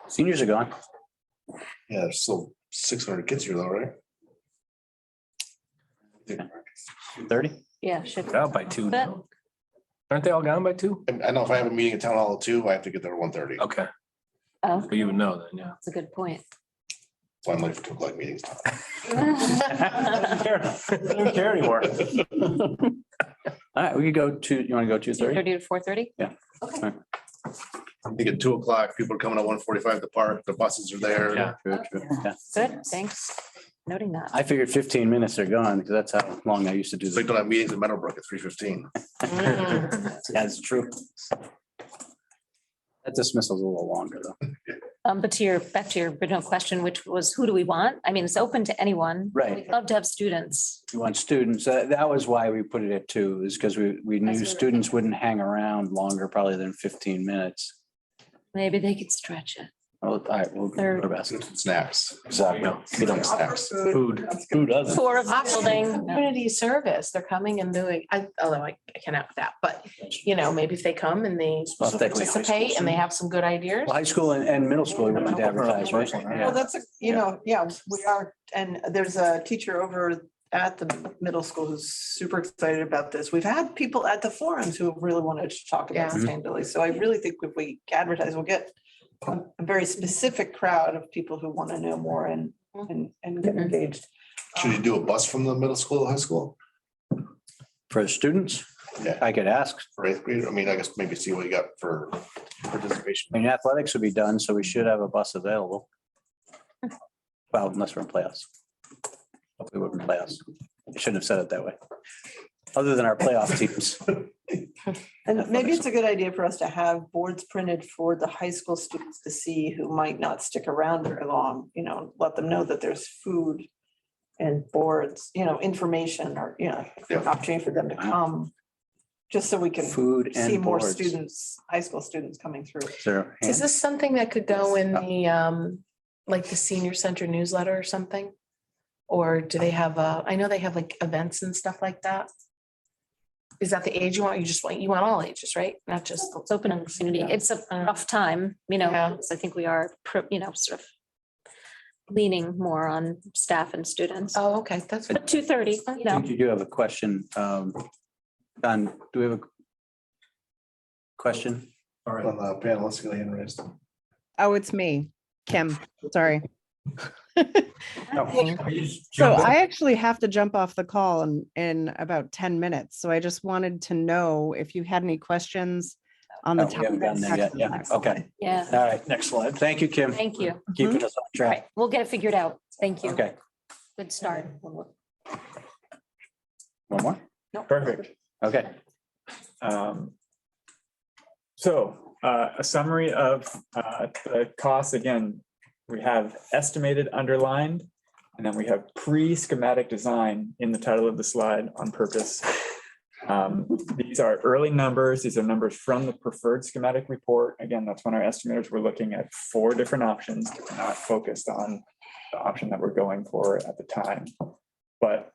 Seniors are gone. Yeah, there's still 600 kids here though, right? 30? yeah, should. Out by 2. But Aren't they all gone by 2? I know if I have a meeting at town hall at 2, I have to get there at 1:30. Okay, Oh, but you would know then, yeah. that's a good point. So I'm late for 2 o'clock meetings. I don't care anymore. All right, we could go to, you want to go 2:30? 30 to 4:30? I think at 2 o'clock, people are coming at 1:45 to park, the buses are there. Yeah. True, true. Yeah. Good, thanks. Noting that. I figured 15 minutes they're gone because that's how long I used to do So they this. don't have meetings in Meadowbrook at 3:15. That's true. That dismissal's a little longer though. But back to your original question, which was who do we want? I mean, it's open to anyone. Right. We'd love to have students. We want students. That was why we put it at 2, is because we That's what knew we're students wouldn't hang around longer probably than 15 minutes. Maybe they could stretch it. Well, all right, we'll do our best. Snacks. Exactly. Feed them snacks. Food. Who doesn't? Tour of the building. Community service, they're coming and doing, although I cannot with that, but you know, maybe if they come and they Well, technically high school participate and they have some good ideas. Well, high school and middle school, we want to advertise, right? Well, Yeah. that's, yeah, we are. And there's a teacher over at the middle school who's super excited about this. We've had people at the forums who really wanted to talk about Yeah. sustainability. So I really think if we advertise, we'll get a very specific crowd of people who want to know more and get engaged. Should you do a bus from the middle school to high school For the students, Yeah. I could ask. for 8th grade? I mean, I guess maybe see what you got for participation. I mean, athletics will be done, so we should have a bus available. Well, unless we're in playoffs. Hopefully we're in playoffs. I shouldn't have said it that way. Other than our playoff teams. And maybe it's a good idea for us to have boards printed for the high school students to see who might not stick around very long, let them know that there's food and boards, information or, an opportunity for them to come. Just so we can Food see and more boards. students, high school students coming through. Sure. Is this something that could go in the, like the senior center newsletter or something? Or do they have, I know they have like events and stuff like that. Is that the age you want? You want all ages, right? Not just. It's open in the community. It's a rough time, Yeah. because I think we are, sort of leaning more on staff and students. Oh, okay, that's. But 2:30, I think you do have a question. Don, do we have a question? All right. On the panel, let's get a hand raised. Oh, it's me, Kim, sorry. No. So I actually have to jump off the call in about 10 minutes. So I just wanted to know if you had any questions on the No, we haven't gotten there yet. Yeah, okay. Yeah, All right, next slide. Thank you, Kim. thank you. Keeping us on All track. right, we'll get it figured out. Thank you. Okay, Good start. one more? Perfect. Okay. So a summary of the costs, again, we have estimated underlined, and then we have pre-schematic design in the title of the slide on purpose. These are early numbers. These are numbers from the preferred schematic report. Again, that's when our estimators were looking at 4 different options, not focused on the option that we're going for at the time. But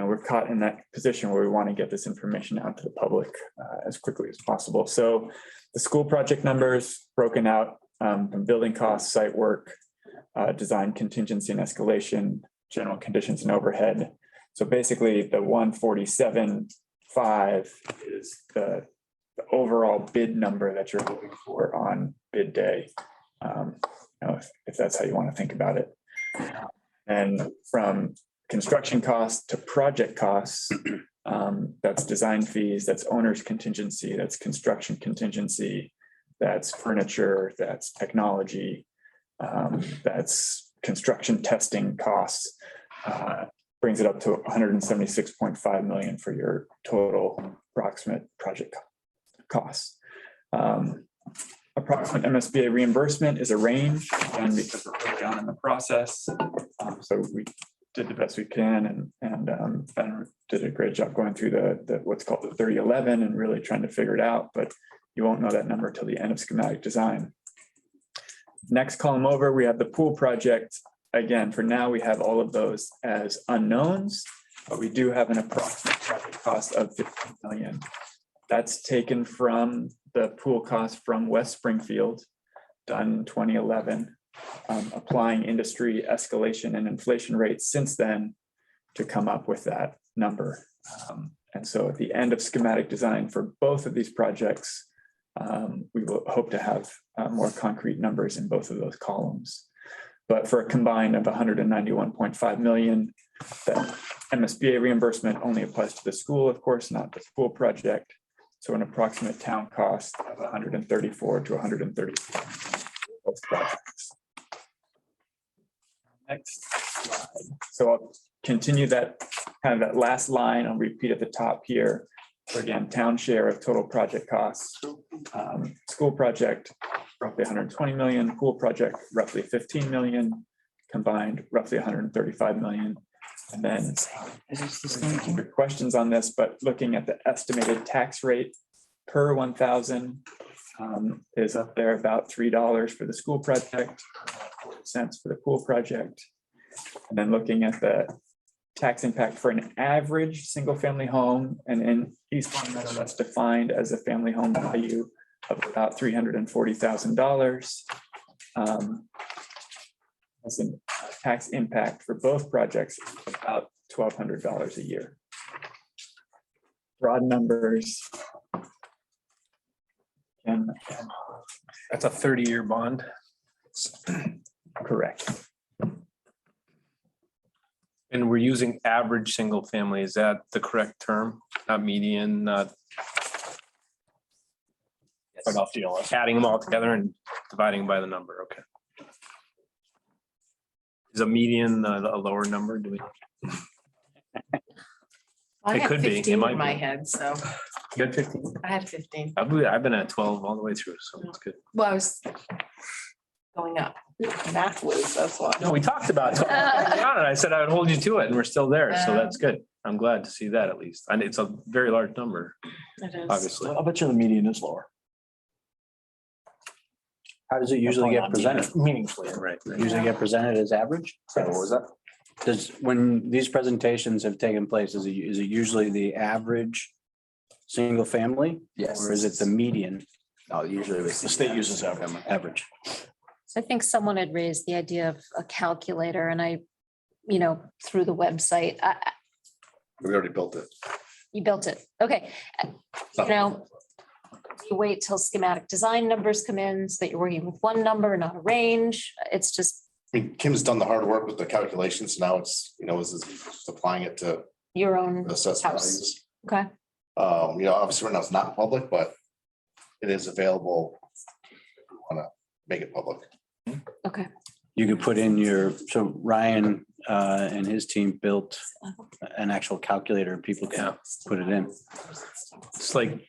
we're caught in that position where we want to get this information out to the public as quickly as possible. So the school project numbers broken out from building costs, site work, design contingency and escalation, general conditions and overhead. So basically the 147.5 is the overall bid number that you're looking for on bid day. If that's how you want to think about it. And from construction costs to project costs, that's design fees, that's owner's contingency, that's construction contingency, that's furniture, that's technology, that's construction testing costs, brings it up to 176.5 million for your total approximate project costs. Approximate MSBA reimbursement is a range, again, because we're early on in the process. So we did the best we can, and Ben did a great job going through the what's called the 3011 and really trying to figure it out, but you won't know that number till the end of schematic design. Next column over, we have the pool project. Again, for now, we have all of those as unknowns, but we do have an approximate project cost of 15 million. That's taken from the pool cost from West Springfield, done in 2011, applying industry escalation and inflation rates since then to come up with that number. And so at the end of schematic design for both of these projects, we will hope to have more concrete numbers in both of those columns. But for a combined of 191.5 million, the MSBA reimbursement only applies to the school, of course, not the school project. So an approximate town cost of 134 to 134 both projects. Next slide. So I'll continue that kind of that last line. I'll repeat at the top here. So again, town share of total project costs. School project, roughly 120 million. Pool project, roughly 15 million. Combined, roughly 135 million. And then questions on this, but looking at the estimated tax rate per 1,000 is up there about $3 for the school project, 40 cents for the pool project. And then looking at the tax impact for an average single-family home, and in East Long Meadow, that's defined as a family home value of about $340,000. As a tax impact for both projects, about $1,200 a year. Broad numbers. And That's a 30-year bond. correct. And we're using average single family. Is that the correct term? Not median, not Right off the LS. adding them all together and dividing by the number. Okay. Is a median a lower number? Do we? I It had could be. It 15 might in my be. head, so You got 15? I had 15. I've been at 12 all the way through, so it's good. Well, I was going up. Math whiz, that's why. No, we talked about it. I said I would hold you to it and we're still there. So that's good. I'm glad to see that at least. And it's a very large number, It is. obviously. I bet you the median is lower. How does it usually get presented? Meaningfully. Right. Usually get presented as average? So what was that? Does, when these presentations have taken place, is it usually the average single family? Yes. Or is it the median No, usually it was. The state uses average. average? So I think someone had raised the idea of a calculator and I, through the website, We already built it. you built it. Okay. You wait till schematic design numbers come in so that you're working with one number, not a range. It's just I mean, Kim's done the hard work with the calculations. Now it's, is just applying it to your own assess house. values. Okay. Obviously right now it's not public, but it is available. Want to make it public. Okay. You could put in so Ryan and his team built an actual calculator. People can put it in. It's like,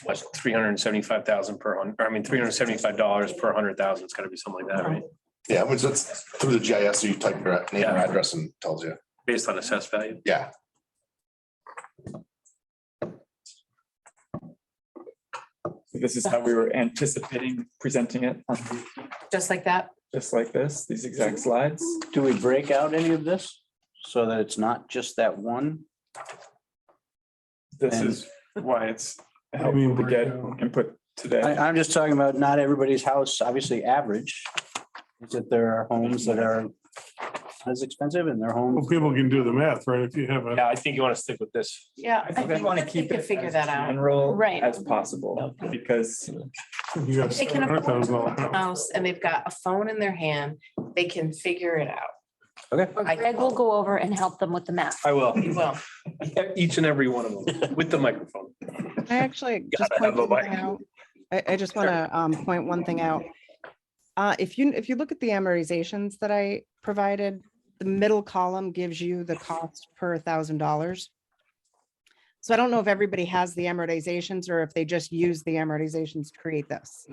what, 375,000 per hundred, $375 per 100,000. It's gotta be something like that, right? Yeah, which it's through the GIS, so you type your name and address and tells you. Based on assessed value. Yeah. This is how we were anticipating presenting it, Just like that. just like this, these exact slides. Do we break out any of this so that it's not just that one? This And- is why it's helpful to get input today. I'm just talking about not everybody's house, obviously average. Is that there are homes that are as expensive and their Well, homes. people can do the math, right? If you have a, Yeah, I think you want to stick with this. Yeah. I think we want to keep We it could figure as that out. general Right. as possible, because you got They can $700,000 house. House and they've got a phone in their hand, they can figure it out. Okay. Greg will go over and help them with the math. I will. You will. Each and every one of them with the microphone. I actually just Gotta have point a one thing mic. out. I just want to point one thing out. If you look at the amortizations that I provided, the middle column gives you the cost per $1,000. So I don't know if everybody has the amortizations or if they just use the amortizations to create this.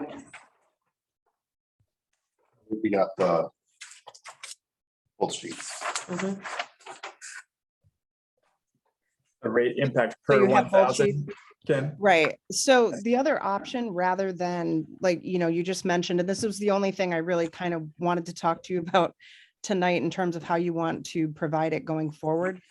We got the both sheets. the rate impact So per you have both 1,000. sheets? Ken? Right. So the other option, rather than like, you just mentioned, and this was the only thing I really kind of wanted to talk to you about tonight in terms of how you want to provide it going forward.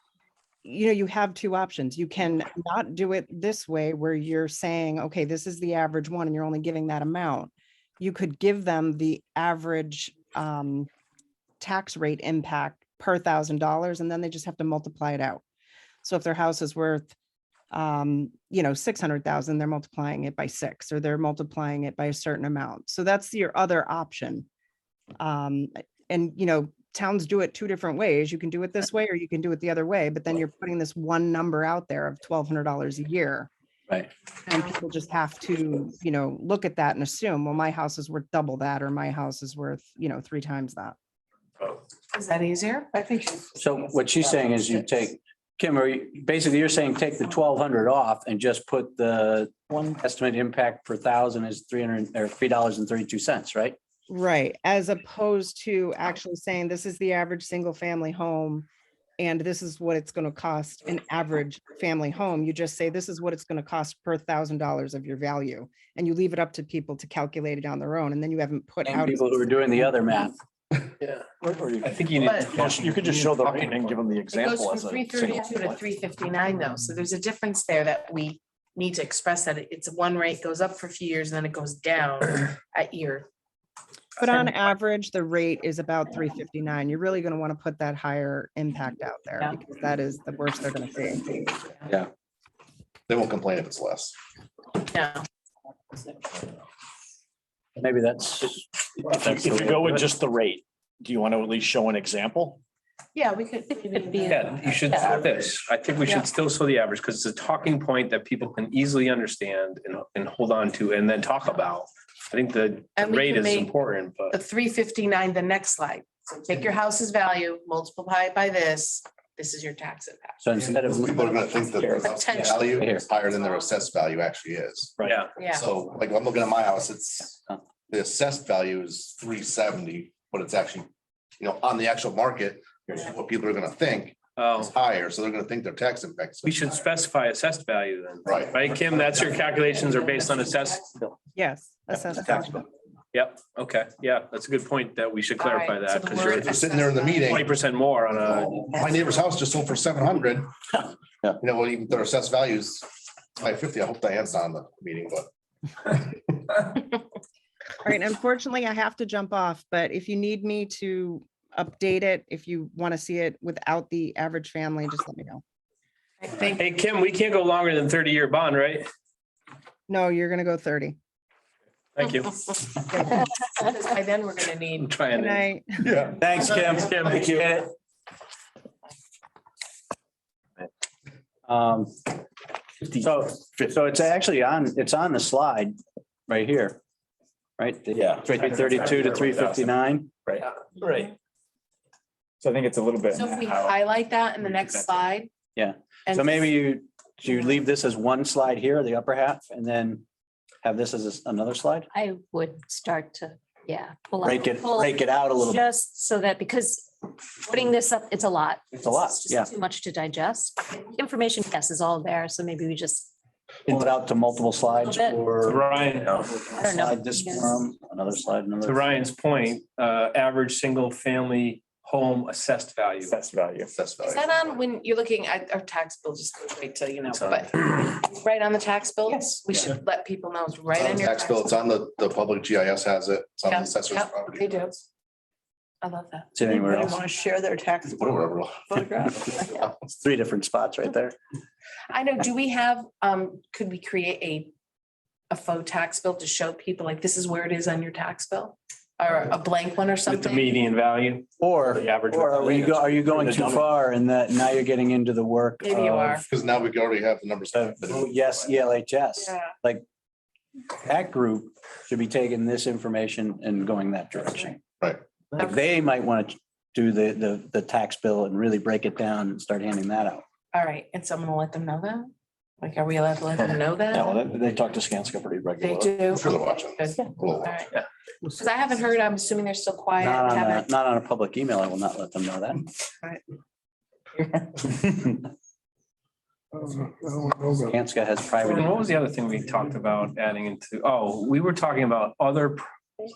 You have two options. You can not do it this way where you're saying, okay, this is the average one and you're only giving that amount. You could give them the average tax rate impact per $1,000, and then they just have to multiply it out. So if their house is worth 600,000, they're multiplying it by 6, or they're multiplying it by a certain amount. So that's your other option. And towns do it two different ways. You can do it this way, or you can do it the other way, but then you're putting this one number out there of $1,200 a year. Right. And people just have to, look at that and assume, well, my house is worth double that, or my house is worth, 3 times that. Is that easier? I think. So what she's saying is you take, Kim, basically you're saying take the 1,200 off and just put the one estimate impact per thousand is $3.32, right? Right, as opposed to actually saying this is the average single family home and this is what it's going to cost an average family home. You just say this is what it's going to cost per $1,000 of your value, and you leave it up to people to calculate it on their own, and then you haven't put And out. people who are doing the other math. Yeah. I think you need. You could just show the rate and give them the It goes example from as a. 332 single- to 359 though, so there's a difference there that we need to express, that it's one rate goes up for a few years and then it goes down at year. But on average, the rate is about 359. You're really going to want to put that higher impact out there, Yeah. because that is the worst they're going to see. Yeah. They won't complain if it's less. Yeah. Maybe that's. If you go with just the rate, do you want to at least show an example? Yeah, we could. Yeah, you should show this. I think we Yeah. should still show the average because it's a talking point that people can easily understand and hold on to and then talk about. I think the And we rate can is make important, The but 359, the next slide. So take your house's value, multiply it by this. This is your tax impact. So instead of. People are gonna think that the house Potential. value is higher than their assessed value actually is. yeah, Yeah. So like, I'm looking at my house, it's, the assessed value is 370, but it's actually, on the actual market, what people are gonna think is higher, so they're gonna think their tax impact. we should specify assessed value then. Right. Right, Kim? That's your calculations are based on assessed. Yes. assessed Tax value. Yep, okay, yeah, that's a good point that we should All right, clarify so that the because word- you're You're sitting there in the meeting, 20% more on a. my neighbor's house just sold for 700. Yeah. Well, even their assessed values 550. I hope Diane's not on the meeting, but. All right, unfortunately, I have to jump off, but if you need me to update it, if you want to see it without the average family, just let me know. I think Hey, Kim, we can't go longer than 30-year bond, right? No, you're going to go 30. Thank you. because by then we're gonna I'm need. trying Good to. night. Yeah. Thanks, Kim. Thank you. So it's actually it's on the slide right here. Right? Yeah. 332 to 359. Right. Right. So I think it's a little bit. So if we how- highlight that in the next slide. Yeah. and So maybe you leave this as one slide here, the upper half, and then have this as another slide? I would start to, pull out- Break pull- it out a little bit. Just so that, because putting this up, it's a lot. It's a lot, just yeah. Too much to digest. Information, yes, is all there, so maybe we just, Pull it out to multiple slides Little bit. or. Ryan, I don't know. Slide this form, another slide, to another. Ryan's point, average single family home assessed value. Assessed value. Assessed Is value. that on when you're looking at our tax bill, just go right to, It's on but right on the tax bill? Yes. We should let people know it's right It's on on the your. tax bill, it's on the public GIS has it, it's on the Yeah, assessor's yeah, property. They do. I love that. Is it anywhere Anybody else? want to share their tax Whatever. photograph? It's 3 different spots right there. I know, do we have, could we create a faux tax bill to show people like this is where it is on your tax bill? Or a blank one or With the something? median value. Or, The average. are you going too far in that now you're getting into the work? Maybe you of- are. Because now we already have the numbers. Yes, ELHS. Yeah. Like that group should be taking this information and going that direction. Right. Like they might want to do the tax bill and really break it down and start handing that out. All right, and someone will let them know that? Like, are we allowed to let them know Yeah, that? well, they talk to Skanska pretty They regularly. do. I'm sure they're watching. Good. Cool. All right. Because I haven't heard, I'm assuming they're still quiet. haven't- Not on a public email. I will not let them know that. Ansga has private. And what was the other thing we talked about adding into, oh, we were talking about other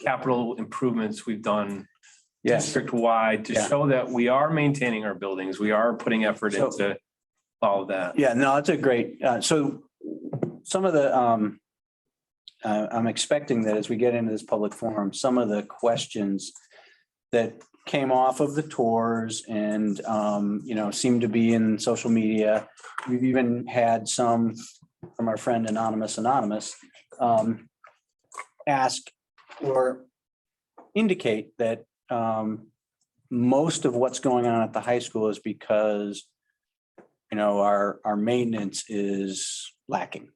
capital improvements we've done Yes. district wide to Yeah. show that we are maintaining our buildings, we are putting effort So- into all of that. Yeah, no, it's a great, so some of the, I'm expecting that as we get into this public forum, some of the questions that came off of the tours and, seem to be in social media. We've even had some from our friend Anonymous, ask or indicate that most of what's going on at the high school is because our maintenance is lacking.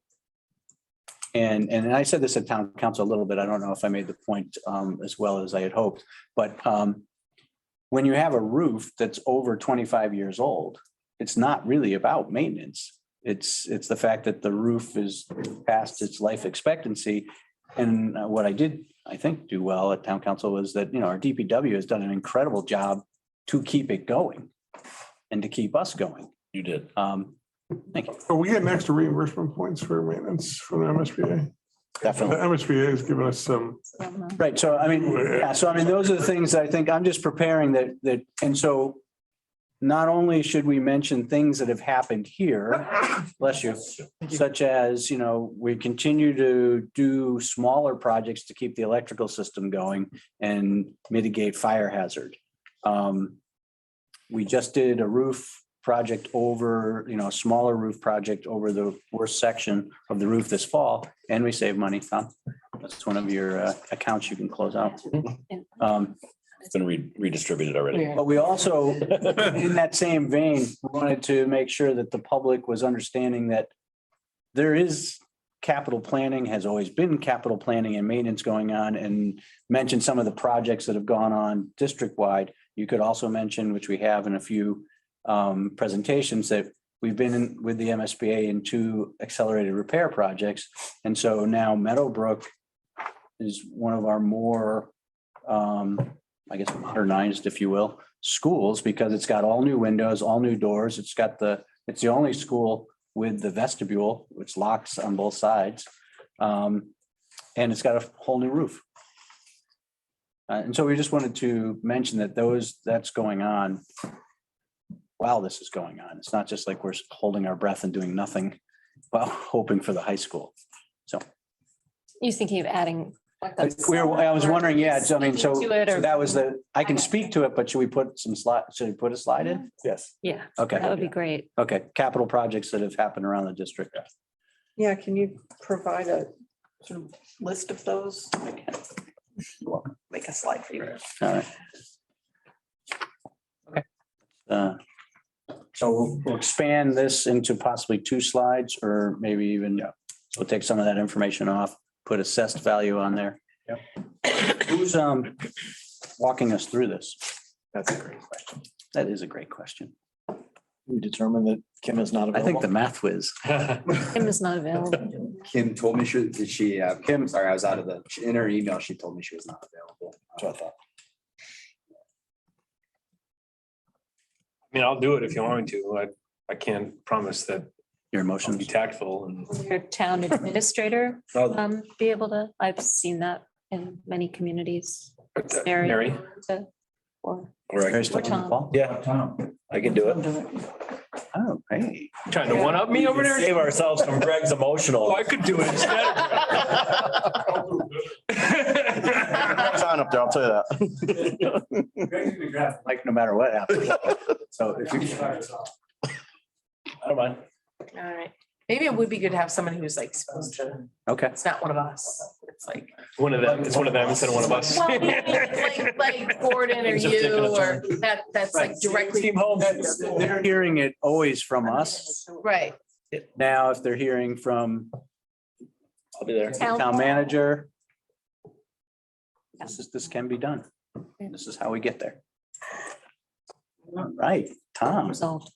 And I said this at town council a little bit. I don't know if I made the point as well as I had hoped, but when you have a roof that's over 25 years old, it's not really about maintenance. It's the fact that the roof is past its life expectancy. And what I did, I think, do well at town council was that, our DPW has done an incredible job to keep it going and to keep us going. You did. Thank you. Are we getting extra reimbursement points for maintenance from the MSBA? The Definitely. MSBA has given us some. Right, so those are the things that I think I'm just preparing that, and so not only should we mention things that have happened here, bless you, such as, we continue to do smaller projects to keep the electrical system going and mitigate fire hazard. We just did a roof project over, a smaller roof project over the worst section of the roof this fall, and we saved money, Tom. That's one of your accounts you can close out. It's been redistributed already. But we also, in that same vein, wanted to make sure that the public was understanding that there is capital planning, has always been capital planning and maintenance going on, and mention some of the projects that have gone on district-wide. You could also mention, which we have in a few presentations, that we've been in with the MSBA in 2 accelerated repair projects. And so now Meadowbrook is one of our more, modernized, if you will, schools, because it's got all new windows, all new doors. It's the only school with the vestibule, which locks on both sides. And it's got a whole new roof. And so we just wanted to mention that that's going on while this is going on. It's not just like we're holding our breath and doing nothing while hoping for the high school. So You thinking of adding? I was wondering, so that was I can speak to it, but should we put a slide in? Yes. Yeah, Okay. that would be great. Okay, capital projects that have happened around the district. Yeah, can you provide a sort of list of those? Make a slide for you. All right. Okay. So we'll expand this into possibly 2 slides, or maybe even, we'll take some of that information off, put assessed value on there. Who's walking us through this? That's a great question. That is a great question. We determined that Kim is not I available. think the math whiz. Kim is not available. Kim told me Kim, sorry, I was out of in her email, she told me she was not available. That's what I thought. I'll do it if you want me to. I can't promise that Your I'll be emotions. tactful and. Your town administrator Oh. be able to, I've seen that in many communities. Mary. Mary, Or Mary's still Or on the Tom. call? Yeah, I can do it. Oh, hey. trying to one up me over there? Save ourselves from Greg's emotional. Oh, I could do it instead. Sign up there, I'll tell you that. Like, no matter what happens. So if you. I don't mind. All right. Maybe it would be good to have someone who's like supposed to, Okay. it's not one of us. It's like, One of them, it's one of them instead of one of us. well, like Gordon or Things have taken you, a or turn. that's like directly. Team home. They're hearing it always from us. Right. Now, if they're hearing from I'll be there. town manager, this can be done. This is how we get there. All right, Tom. Resolved.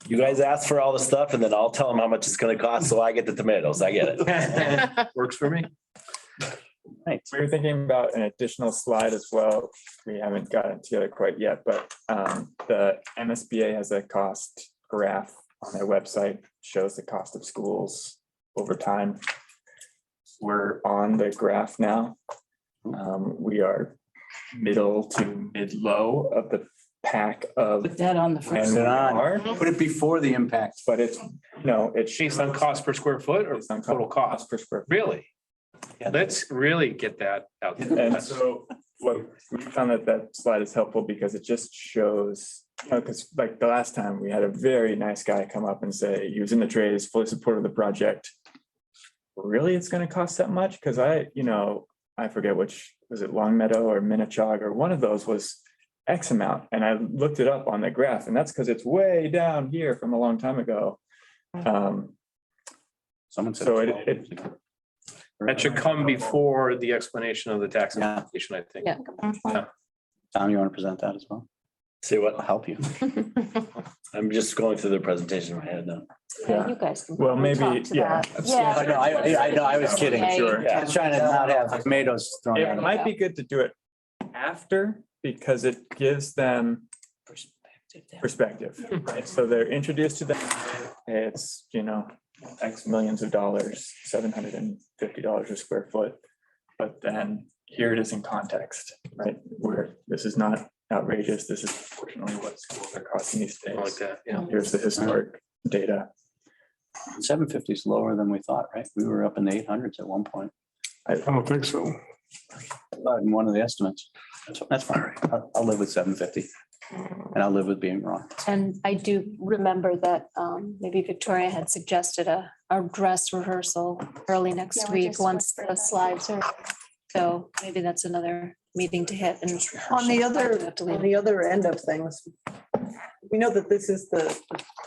You guys ask for all the stuff and then I'll tell them how much it's gonna cost, so I get the tomatoes. I get it. Works for me. Right. We were thinking about an additional slide as well. We haven't gotten together quite yet, but the MSBA has a cost graph on their website, shows the cost of schools over time. We're on the graph now. We are middle to mid-low of the pack of. Put that on the And we are, Put it before the impact. but it's, no, it's. Based on cost per square foot or Based on total cost? per square. Really? Let's really get that out there. And so what we found that slide is helpful because it just shows, because like the last time we had a very nice guy come up and say, using the trades, fully supportive of the project. Really, it's gonna cost that much? Because I forget which, was it Long Meadow or Minnetonka or one of those was X amount. And I looked it up on the graph and that's because it's way down here from a long time ago. Someone said. So 12 it- years ago. That should come before the explanation of the tax application, I think. Yeah. Tom, you want to present that as well? See I'll what? help you. I'm just going through the presentation in my head now. Yeah, you guys can. Well, maybe, talk to yeah. that. I know, I know, I was kidding, Okay. Sure. I was trying to not have tomatoes thrown It at might be good to do it after because it gives them perspective, right? So they're introduced to that. It's, X millions of dollars, $750 a square foot. But then here it is in context, right? Where this is not outrageous. This is fortunately what schools are costing these I like days. that, yeah. Here's the historic data. 750 is lower than we thought, right? We were up in the 800s at one point, I don't think so. in one of the estimates. That's fine. I'll live with 750. And I'll live with being wrong. And I do remember that maybe Victoria had suggested a dress rehearsal early next Yeah, we're week, just once whispering the that. slides are. So maybe that's another meeting to hit and. On the other end of things, we know that this is the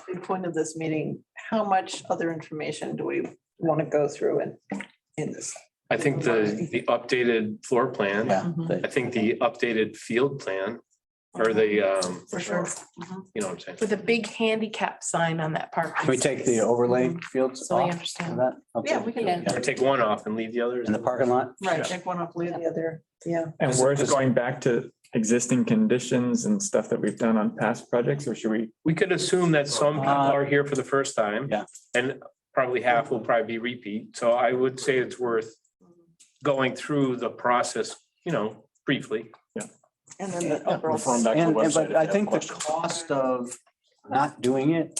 big point of this meeting. How much other information do we want to go through in this? I think the updated floor plan, Yeah. I think the updated field plan or the, For sure. you know what I'm saying? With a big handicap sign on that park. Can we take the overlay fields So I off understand. of that? Okay. Yeah, we can. Or take one off and leave the others. In the parking lot? Right, take one off, leave the other, yeah. And worth going back to existing conditions and stuff that we've done on past projects, or should we? We could assume that some people are here for the first time. Yeah. And probably half will probably be repeat. So I would say it's worth going through the process, briefly. And then the overall. Referring back to the And, website but if I you have think the questions. cost of not doing it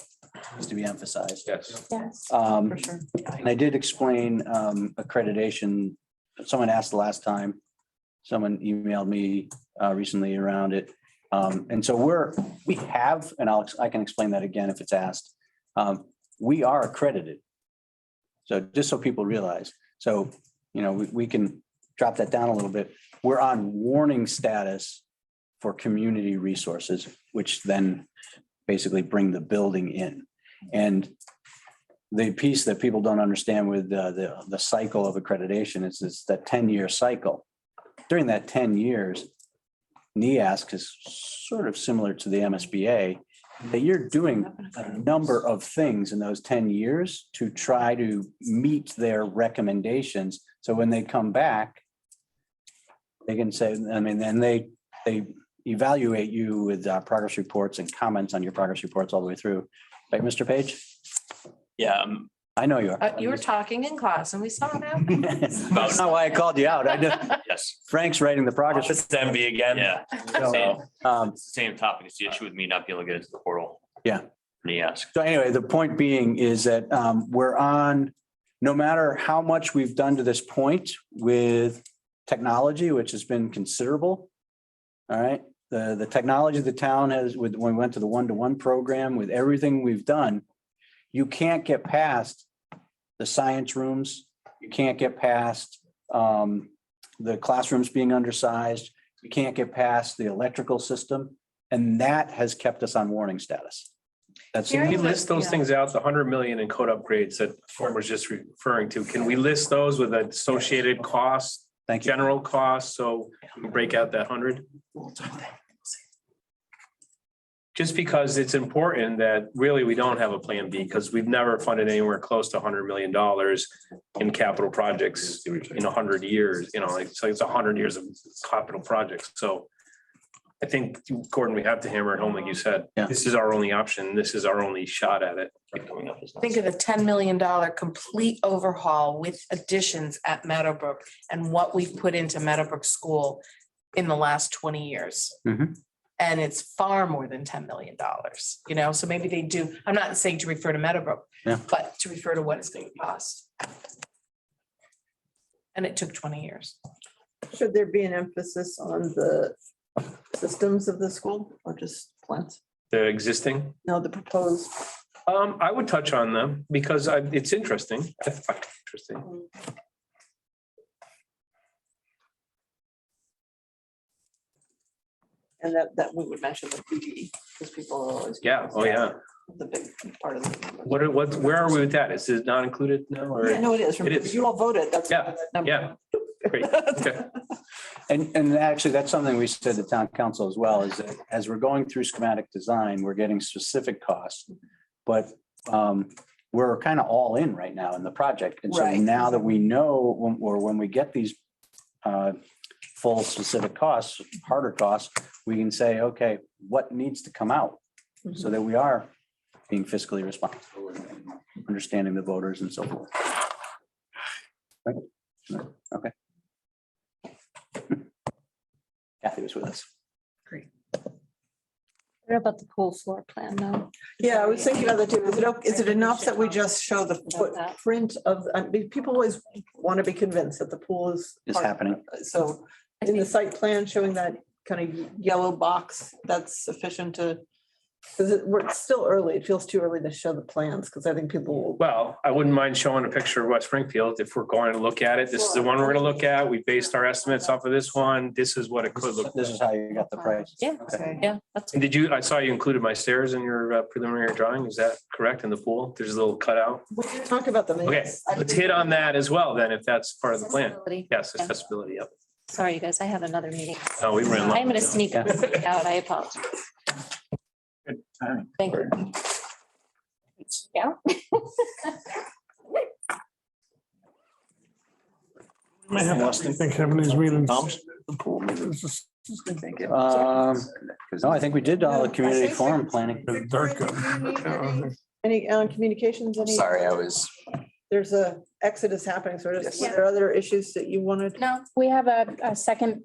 needs to be emphasized. Yes. Yes. For sure. And I did explain accreditation. Someone asked the last time. Someone emailed me recently around it. And so we have, and I can explain that again if it's asked. We are accredited. So just so people realize, so, we can drop that down a little bit. We're on warning status for community resources, which then basically bring the building in. And the piece that people don't understand with the cycle of accreditation is that 10-year cycle. During that 10 years, NEASC is sort of similar to the MSBA, that you're doing a number of things in those 10 years to try to meet their recommendations. So when they come back, they can say, then they evaluate you with progress reports and comments on your progress reports all the way through. Right, Mr. Page? Yeah, I know you are. You were talking in class and we saw that. That's not why I called you out. yes, Frank's writing the progress. This is MB again. yeah. So, It's the same topic. It's the issue with me not being able to get into the portal. Yeah. NEASC. So anyway, the point being is that we're on, no matter how much we've done to this point with technology, which has been considerable. All right, the technology the town has when we went to the one-to-one program, with everything we've done, you can't get past the science rooms. You can't get past the classrooms being undersized. You can't get past the electrical system. And that has kept us on warning status. That's. Can we Hearing list that, those yeah. things out, the 100 million in code upgrades that Form was just referring to? Can we list those with associated costs, Thank you. general costs? So we can break out that 100? Just because it's important that really we don't have a plan B, because we've never funded anywhere close to $100 million in capital projects in 100 years, so it's 100 years of capital projects. So I think, Gordon, we have to hammer it home, like you said. Yeah. This is our only option. This is our only shot at it. Think of the $10 million complete overhaul with additions at Meadowbrook and what we've put into Meadowbrook School in the last 20 years. Mhm. And it's far more than $10 million, you know, so maybe they do, I'm not saying to refer to Meadowbrook, Yeah. but to refer to what it's going to cost. And it took 20 years. Should there be an emphasis on the systems of the school or just plans? The existing, No, the proposed. I would touch on them because it's interesting. I find it interesting. And that we would mention the PD, because people are always. Yeah, oh, yeah. The big part of the. Where are we with that? Is it not included now or? Yeah, no, it is. It is. You all voted. That's. Yeah, yeah. Great, okay. And actually, that's something we said to town council as well, is that as we're going through schematic design, we're getting specific costs. But we're kind of all in right now in the project. And so Right. now that we know, when we get these full specific costs, harder costs, we can say, okay, what needs to come out? So that we are being fiscally responsible and understanding the voters and so forth. Right? Okay. Kathy was with us. What about the pool floor plan though? Yeah, I was thinking about that too. Is it enough that we just show the footprint of, I mean, people always want to be convinced that the pool is. Is happening. So in the site plan, showing that kind of yellow box, that's sufficient to, because we're still early. It feels too early to show the plans because I think people will. Well, I wouldn't mind showing a picture of West Springfield if we're going to look at it. This is the one we're gonna look at. We based our estimates off of this one. This is what it could look. This is how you got the price. Yeah, Okay. yeah, that's. And I saw you included my stairs in your preliminary drawing. Is that correct in the pool? There's a little cutout. We did talk about them. Okay, let's hit on that as well then, if that's part of the plan. Accessibility. Yes, Yeah. accessibility, yep. Sorry, you guys, I have another meeting. Oh, we ran long. I'm gonna sneak out. I apologize. Thank you. Yeah. May have, I think having these meetings. Tom? The pool meetings is Thank you. No, I think we did all the community forum planning. dark. Any communications? Any? Sorry, I was. There's a exodus happening, so Yes. were there other issues that you wanted? No, We have a second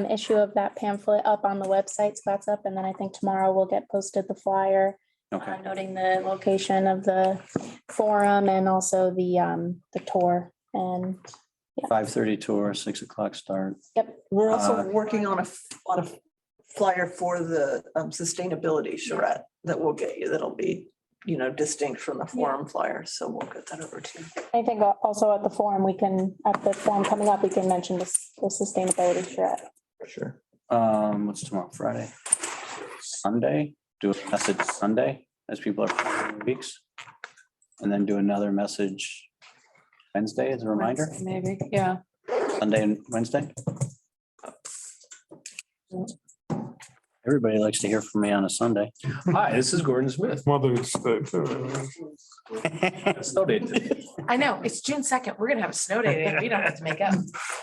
issue of that pamphlet up on the website, so that's up, and then I think tomorrow we'll get posted the flyer Okay. noting the location of the forum and also the tour. And 5:30 tour, 6 o'clock start. We're also working on a flyer for the sustainability charrette that we'll get you. That'll be, distinct from the forum flyer. So we'll get that over to you. I think also at the forum, at the forum coming up, we can mention the sustainability charrette. For sure. What's tomorrow? Friday? Sunday? Do a message Sunday as people are planning their weeks. And then do another message Wednesday as a reminder, maybe, yeah. Sunday and Wednesday. Everybody likes to hear from me on a Sunday. Hi, this is Gordon Smith. Mother's Day too. Snow day today. I know, it's June 2nd. We're gonna have a snow day today. We don't have to make up.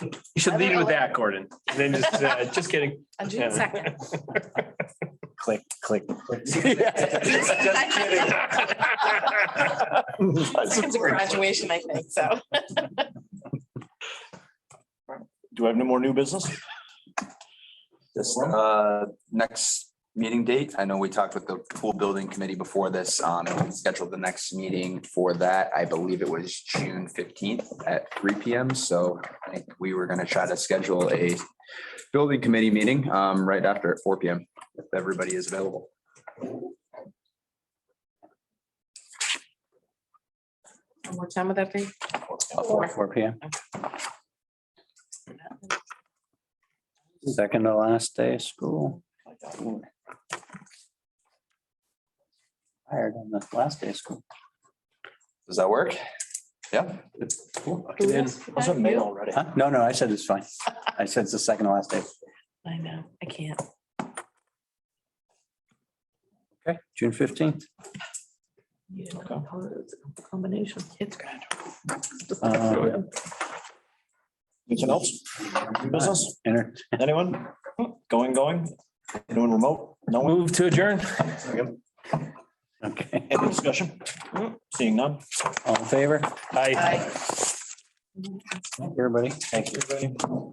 You should lead with that, Gordon. And then just kidding. On June 2nd. Click, click, click. It's a graduation, I think, so. Do I have no more new business? This next meeting date, I know we talked with the pool building committee before this, and we scheduled the next meeting for that. I believe it was June 15th at 3 p.m. So I think we were gonna try to schedule a building committee meeting right after at 4 p.m. if everybody is available. What time would that be? 4 p.m. Second to last day of school. Hired on the last day of school. Does that work? Yeah. Wasn't May already? Huh? No, I said it's fine. I said it's the second to last day. I know, I can't. Okay, June 15th. Combination. It's good. Anything else? New business? Enter. Anyone? Going? Anyone remote? No one? Move to adjourn. Okay, Any discussion? Seeing none? all in favor? Aye. Bye. Everybody? Thank you.